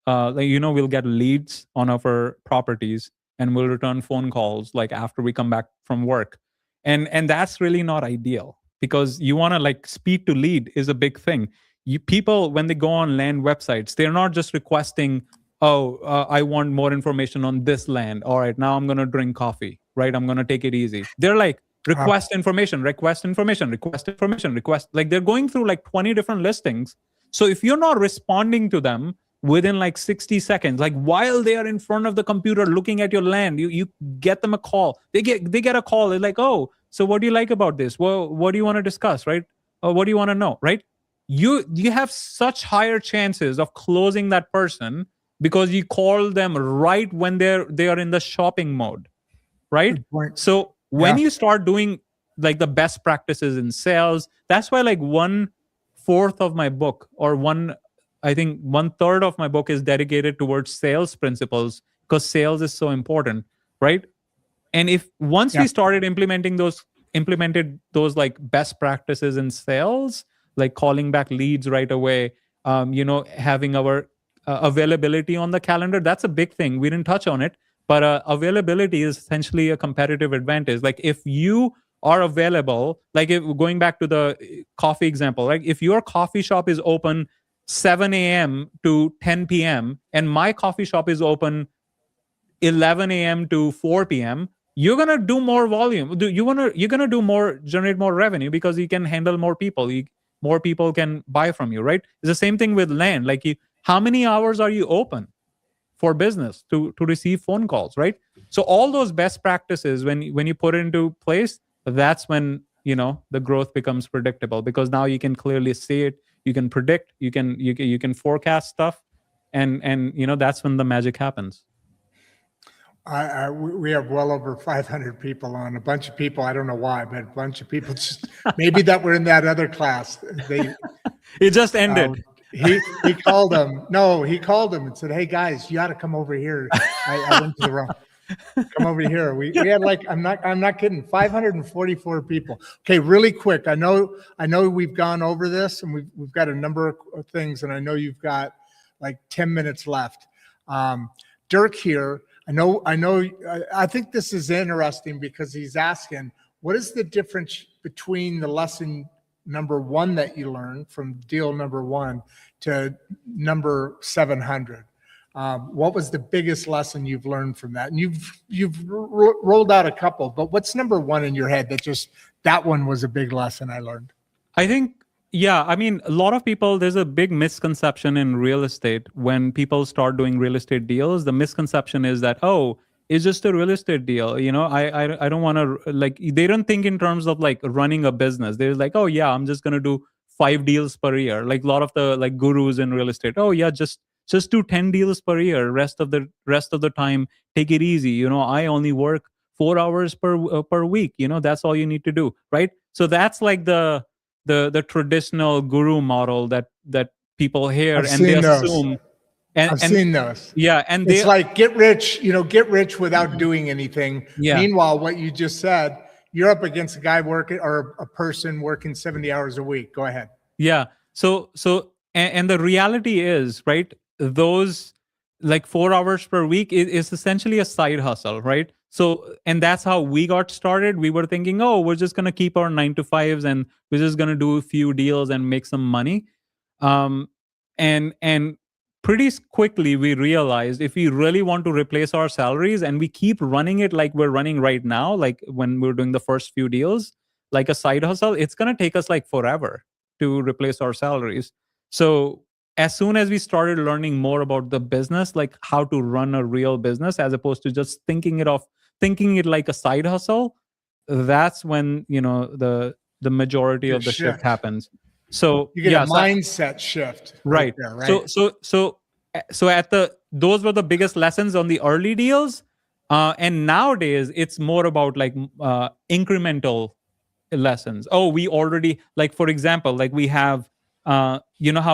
we'll get leads on our properties, and we'll return phone calls like after we come back from work, and that's really not ideal because you want to like speed to lead is a big thing. People when they go on land websites, they're not just requesting, oh, I want more information on this land. All right, now I'm going to drink coffee, right? I'm going to take it easy. They're like, request information, request information, request information, request. Like they're going through like 20 different listings. So if you're not responding to them within like 60 seconds, like while they are in front of the computer looking at your land, you get them a call. They get a call. They're like, oh, so what do you like about this? Well, what do you want to discuss, right? Or what do you want to know, right? You have such higher chances of closing that person because you call them right when they are in the shopping mode, right? So when you start doing like the best practices in sales, that's why like 1/4 of my book, or 1/3 of my book is dedicated towards sales principles, because sales is so important, right? And if once we started implemented those like best practices in sales, like calling back leads right away, having our availability on the calendar, that's a big thing. We didn't touch on it, but availability is essentially a competitive advantage. Like if you are available, like if going back to the coffee example, like if your coffee shop is open 7 a.m. to 10 p.m. and my coffee shop is open 11 a.m. to 4 p.m., you're gonna do more volume. You're gonna do more, generate more revenue because you can handle more people. More people can buy from you, right? It's the same thing with land. Like how many hours are you open for business to receive phone calls, right? So all those best practices, when you put it into place, that's when the growth becomes predictable, because now you can clearly see it, you can predict, you can forecast stuff, and that's when the magic happens. We have well over 500 people on. A bunch of people, I don't know why, but a bunch of people just maybe that were in that other class. It just ended. He called them. No, he called them and said, "Hey guys, you got to come over here." I went to the wrong. Come over here. We had like, I'm not kidding, 544 people. Okay, really quick. I know we've gone over this, and we've got a number of things, and I know you've got like 10 minutes left. Dirk here. I think this is interesting because he's asking, what is the difference between the lesson number 1 that you learned from deal number 1 to number 700? What was the biggest lesson you've learned from that? And you've rolled out a couple, but what's number 1 in your head that one was a big lesson I learned? I think, I mean, a lot of people, there's a big misconception in real estate. When people start doing real estate deals, the misconception is that, oh, it's just a real estate deal. I don't want to, like, they don't think in terms of like running a business. They're like, oh yeah, I'm just going to do 5 deals per year. Like a lot of the like gurus in real estate. Oh yeah, just do 10 deals per year. Rest of the time, take it easy. I only work 4 hours per week. That's all you need to do. Right. So that's like the traditional guru model that people hear, and they assume. I've seen those. Yeah, and it's like get rich without doing anything. Yeah. Meanwhile, what you just said, you're up against a guy working, or a person working 70 hours a week. Go ahead. Yeah. So and the reality is, right, those like 4 hours per week is essentially a side hustle, right? So, and that's how we got started. We were thinking, oh, we're just going to keep our 9-to-5s and we're just going to do a few deals and make some money. And pretty quickly we realized if we really want to replace our salaries, and we keep running it like we're running right now, like when we're doing the first few deals, like a side hustle, it's going to take us like forever to replace our salaries. So as soon as we started learning more about the business, like how to run a real business, as opposed to just thinking it like a side hustle, that's when the majority The of the shift shift. happens. So You get yeah, a mindset shift right there, right? so at those were the biggest lessons on the early deals, and nowadays it's more about like incremental lessons. Oh, we already, like, for example, like we have how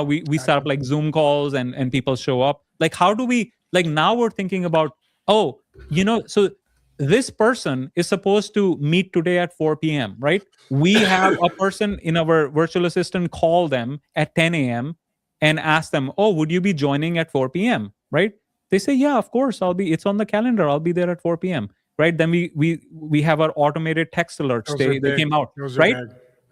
we set up like Zoom calls and people show up. Like, how do we, like, now we're thinking about, oh, so this person is supposed to meet today at 4 p.m., right? We have a person in our virtual assistant call them at 10 a.m. and ask them, oh, would you be joining at 4 p.m., right? They say, yeah, of course, it's on the calendar, I'll be there at 4 p.m., right? Then we have our automated text alerts. They came out, right?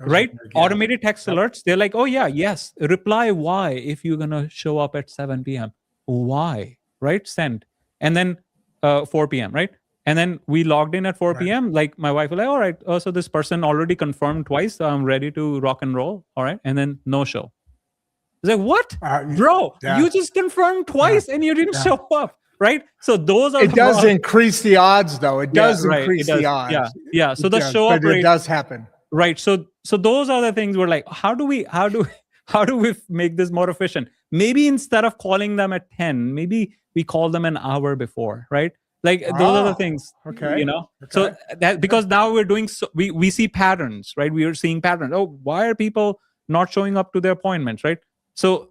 Right? Automated text alerts. They're like, oh yeah, yes. Reply why if you're gonna show up at 7 p.m. Why? Right? Send. And then 4 p.m., right? And then we logged in at 4 p.m. Like my wife was like, all right, so this person already confirmed twice, so I'm ready to rock and roll. All right. And then no show. It's like, what? Bro, you just confirmed twice and you didn't show up. Right. So those are. It does increase the odds, though. It does increase the odds. Yeah. Yeah. So the show up rate, it does happen. Right. So those are the things we're like, how do we make this more efficient? Maybe instead of calling them at 10, maybe we call them an hour before, right? Like those are the things. Okay. So that, because now we're doing, we see patterns, right? We are seeing patterns. Oh, why are people not showing up to their appointments, right? So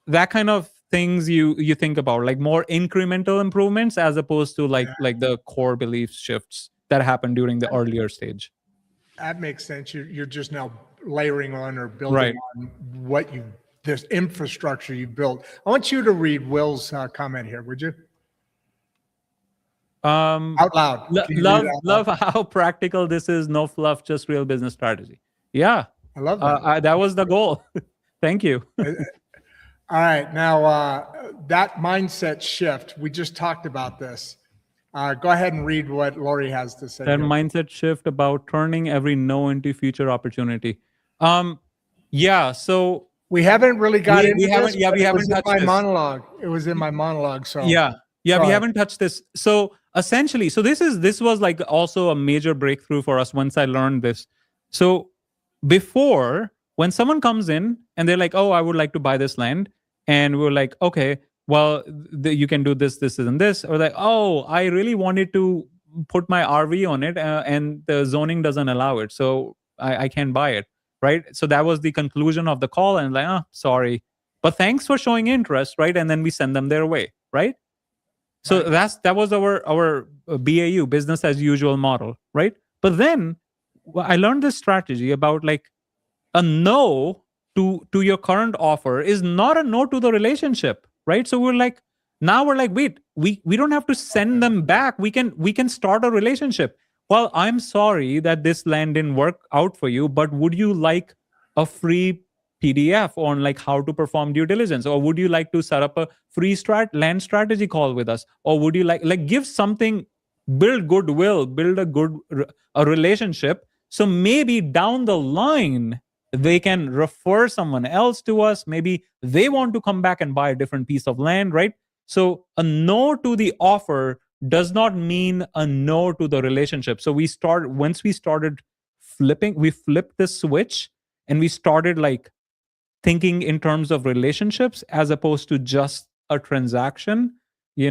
that kind of things you think about, like more incremental improvements as opposed to like the core belief shifts that happen during the earlier stage. That makes sense. You're just now layering on or building on what this infrastructure you built. I want you to read Will's comment here, would you? Out loud. Love how practical this is. No fluff, just real business strategy. Yeah, I love that. That was the goal. Thank you. All right, now that mindset shift, we just talked about this. Go ahead and read what Lori has to say. That mindset shift about turning every no into future opportunity. So we haven't really got into this. Yeah, we haven't touched my this. monologue. It was in my monologue. So yeah, we haven't touched this. So essentially, this was like also a major breakthrough for us once I learned this. So before, when someone comes in and they're like, oh, I would like to buy this land, and we're like, okay, well, you can do this, this, and this. Or like, oh, I really wanted to put my RV on it and the zoning doesn't allow it. So I can't buy it, right? So that was the conclusion of the call. And like, oh, sorry. But thanks for showing interest, right? And then we send them their way, right? So that was our BAU, business as usual model, right? But then I learned this strategy about like a no to your current offer is not a no to the relationship, right? So we're like, wait, we don't have to send them back. We can start a relationship. Well, I'm sorry that this land didn't work out for you, but would you like a free PDF on like how to perform due diligence, or would you like to set up a free land strategy call with us, or would you like give something, build goodwill, build a relationship, so maybe down the line they can refer someone else to us. Maybe they want to come back and buy a different piece of land, right? So a no to the offer does not mean a no to the relationship. So once we started we flipped the switch and we started like thinking in terms of relationships as opposed to just a transaction,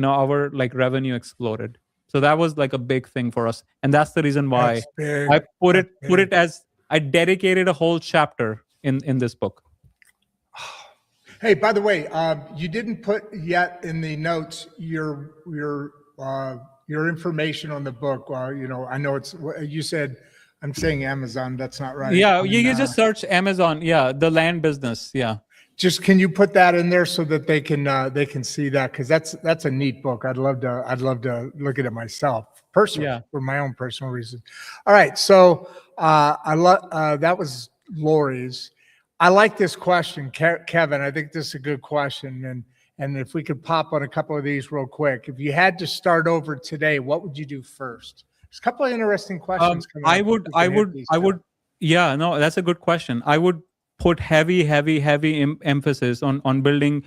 our like revenue exploded. So that was like a big thing for us. And that's the reason why I put it as, I dedicated a whole chapter in this book. Hey, by the way, you didn't put yet in the notes your information on the book. I know you said, I'm saying Amazon. That's not right. Yeah, you can just search Amazon. Yeah, the land business. Yeah. Just can you put that in there so that they can see that, because that's a neat book. I'd love to look at it myself personally for my own personal reasons. All right, so I love that was Lori's. I like this question, Kevin. I think this is a good question, and if we could pop on a couple of these real quick. If you had to start over today, what would you do first? There's a couple of interesting questions. I would. Yeah, no, that's a good question. I would put heavy emphasis on building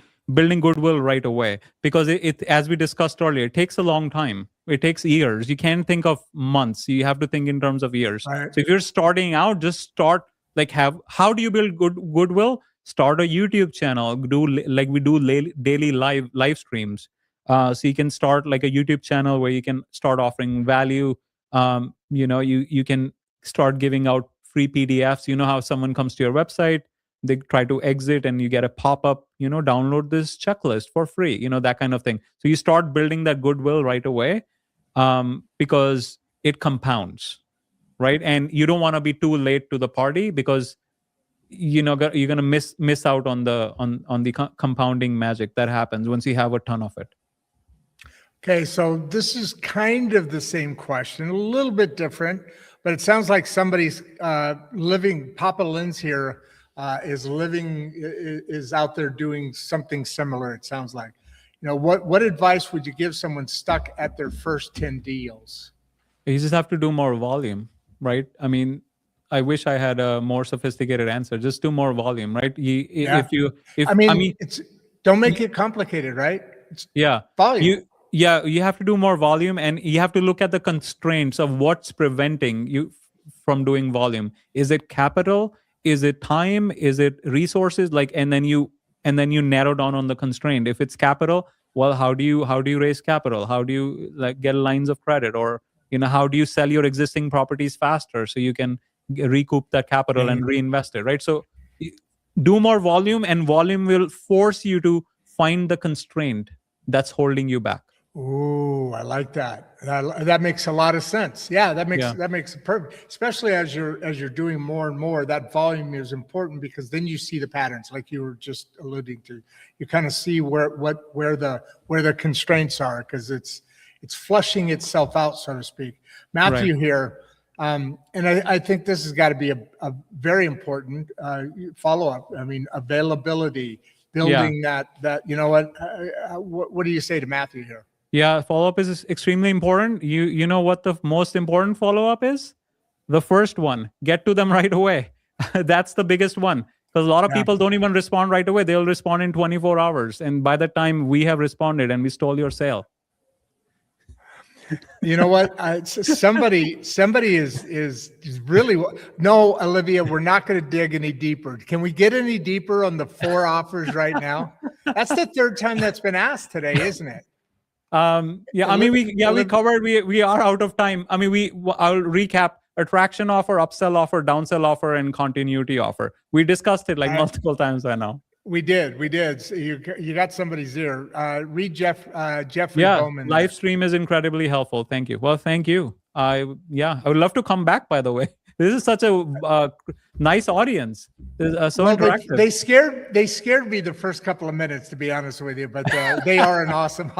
goodwill right away, because it, as we discussed earlier, it takes a long time. It takes years. You can't think of months. You have to think in terms of years. Right. So if you're starting out, just start, like, how do you build goodwill? Start a YouTube channel. We do daily live streams. So you can start like a YouTube channel where you can start offering value. You can start giving out free PDFs. You know how someone comes to your website, they try to exit, and you get a pop-up, download this checklist for free, that kind of thing. So you start building that goodwill right away, because it compounds, right? And you don't want to be too late to the party, because you're gonna miss out on the compounding magic that happens once you have a ton of it. Okay, so this is kind of the same question, a little bit different, but it sounds like somebody's living. Papa Lynn's here is out there doing something similar. It sounds like, what advice would you give someone stuck at their first 10 deals? You just have to do more volume, right? I mean, I wish I had a more sophisticated answer. Just do more volume, right? Don't make it complicated, right? It's volume. You have to do more volume, and you have to look at the constraints of what's preventing you from doing volume. Is it capital? Is it time? Is it resources? And then you narrow down on the constraint. If it's capital, well, how do you raise capital? How do you get lines of credit? Or how do you sell your existing properties faster so you can recoup that capital and reinvest it, right? So do more volume, and volume will force you to find the constraint that's holding you back. Ooh, I like that. That makes a lot of sense. Yeah, that makes it perfect. Especially as you're doing more and more, that volume is important, because then you see the patterns, like you were just alluding to. You kind of see where the constraints are, because it's flushing itself out, so to speak. Matthew here, and I think this has got to be a very important follow-up. I mean, availability, building that. What do you say to Matthew here? Yeah, follow-up is extremely important. You know what the most important follow-up is? The first one. Get to them right away. That's the biggest one, because a lot of people don't even respond right away. They'll respond in 24 hours. And by the time we have responded and we stole your sale. You know what? Somebody is really, no, Olivia, we're not going to dig any deeper. Can we get any deeper on the 4 offers right now? That's the 3rd time that's been asked today, isn't it? We covered, we are out of time. I mean, I'll recap: attraction offer, upsell offer, downsell offer, and continuity offer. We discussed it multiple times by now. We did. So you got somebody's ear. Read Jeffrey Bowman. Live stream is incredibly helpful. Thank you. Well, thank you. I would love to come back, by the way. This is such a nice audience. Interactive. They scared me the first couple of minutes, to be honest with you. But they are an awesome.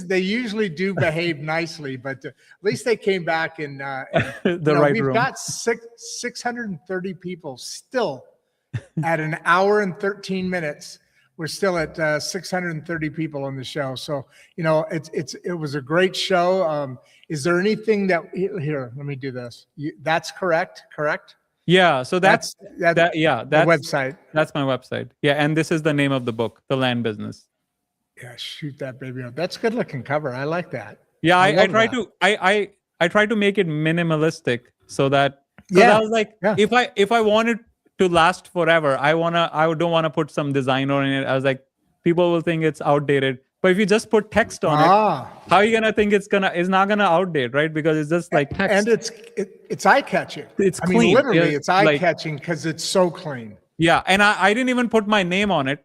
They usually do behave nicely, but at least they came back and we've room. Got 630 people still at an hour and 13 minutes. We're still at 630 people on the show. So, it was a great show. Is there anything here, let me do this. That's correct? Yeah. So that's the website. That's my website. Yeah. And this is the name of the book, The Land Business. Yeah. Shoot that baby up. That's a good looking cover. I like that. Yeah. I try to make it minimalistic, so that, I was like, if I wanted to last forever, I don't want to put some designer in it. I was like, people will think it's outdated. But if you just put text on it, how are you gonna think it's not gonna outdate, right? Because it's just like text. And it's eye catching. It's clean. Mean, literally, it's eye catching because it's so clean. Yeah, and I didn't even put my name on it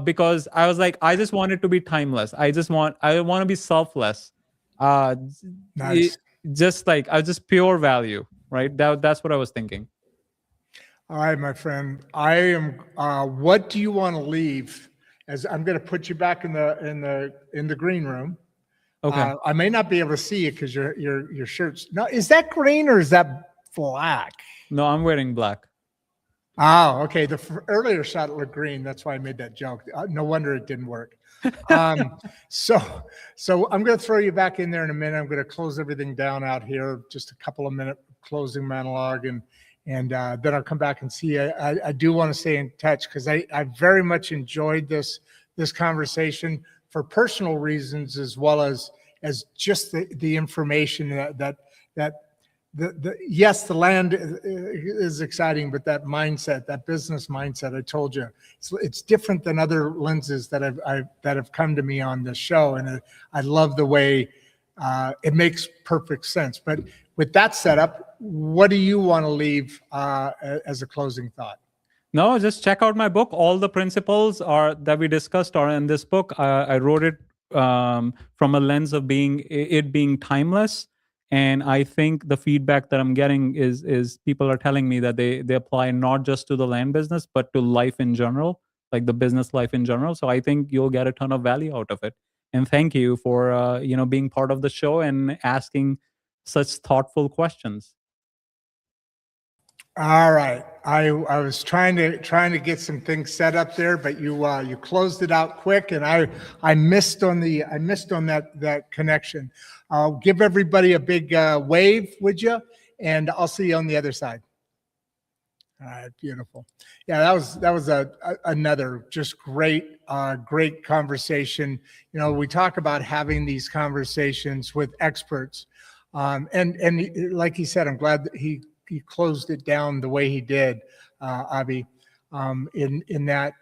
because I was like, I just want it to be timeless. I want to be selfless. Nice. Just pure value, right? That's what I was thinking. All right, my friend. I am. What do you want to leave? As I'm going to put you back in the green room. Okay. I may not be able to see you because your shirt's. No, is that green or is that black? No, I'm wearing black. Oh, okay. The earlier shot looked green. That's why I made that joke. No wonder it didn't work. So I'm going to throw you back in there in a minute. I'm going to close everything down out here. Just a couple of minute closing monologue, and And then I'll come back and see you. I do want to stay in touch because I very much enjoyed this conversation for personal reasons, as well as just the information that yes, the land is exciting, but that mindset, that business mindset, I told you, it's different than other lenses that have come to me on this show, and I love the way it makes perfect sense. But with that setup, what do you want to leave as a closing thought? No, just check out my book. All the principles that we discussed are in this book. I wrote it from a lens of being timeless. And I think the feedback that I'm getting is people are telling me that they apply not just to the land business, but to life in general, like the business life in general. So I think you'll get a ton of value out of it. And thank you for being part of the show and asking such thoughtful questions. All right, I was trying to get some things set up there, but you closed it out quick, and I missed on that connection. I'll give everybody a big wave, would you? And I'll see you on the other side. All right, beautiful. Yeah, that was another just great conversation. We talk about having these conversations with experts, and like he said, I'm glad that he closed it down the way he did, Abi, in that,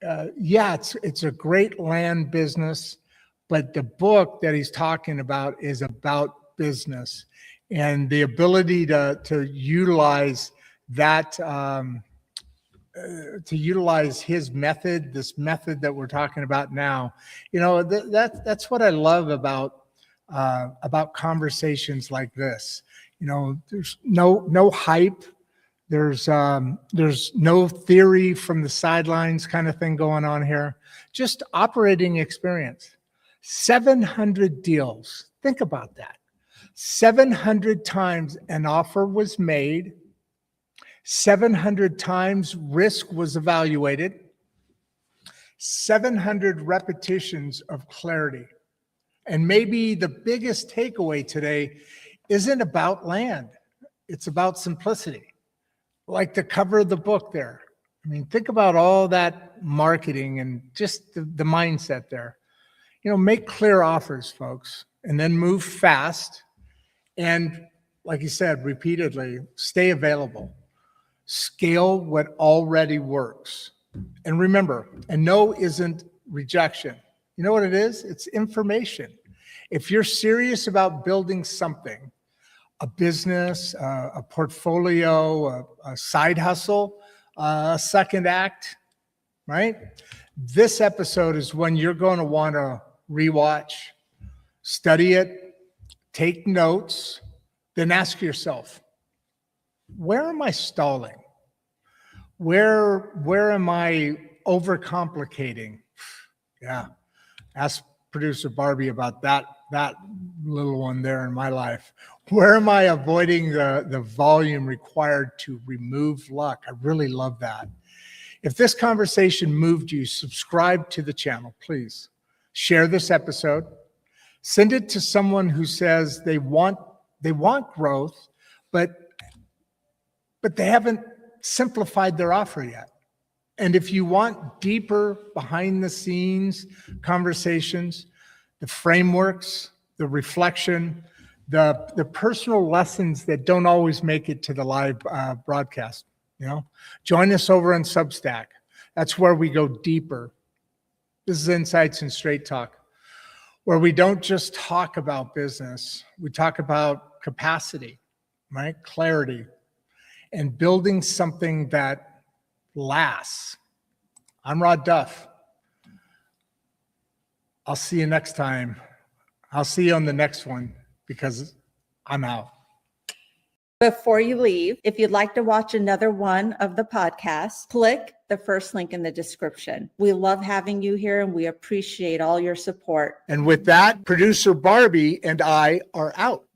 it's a great land business, but the book that he's talking about is about business and the ability to utilize that, to utilize his method, this method that we're talking about now. That's what I love about conversations like this. There's no hype. There's no theory from the sidelines kind of thing going on here. Just operating experience. 700 deals. Think about that. 700 times an offer was made. 700 times risk was evaluated. 700 repetitions of clarity. And maybe the biggest takeaway today isn't about land. It's about simplicity. Like the cover of the book there. I mean, think about all that marketing and just the mindset there. Make clear offers, folks, and then move fast. And like you said, repeatedly, stay available. Scale what already works. And remember, a no isn't rejection. You know what it is? It's information. If you're serious about building something, a business, a portfolio, a side hustle, a second act, right? This episode is when you're going to want to rewatch, study it, take notes, then ask yourself, where am I stalling? Where am I overcomplicating? Yeah, ask producer Barbie about that little one there in my life. Where am I avoiding the volume required to remove luck? I really love that. If this conversation moved you, subscribe to the channel, please. Share this episode. Send it to someone who says they want growth, but they haven't simplified their offer yet. And if you want deeper behind the scenes conversations, the frameworks, the reflection, the personal lessons that don't always make it to the live broadcast, join us over on Substack. That's where we go deeper. This is Insights and Straight Talk, where we don't just talk about business. We talk about capacity, right? Clarity, and building something that lasts. I'm Rod Duff. I'll see you next time. I'll see you on the next one because I'm out. Before you leave, if you'd like to watch another one of the podcasts, click the first link in the description. We love having you here and we appreciate all your support. And with that, producer Barbie and I are out.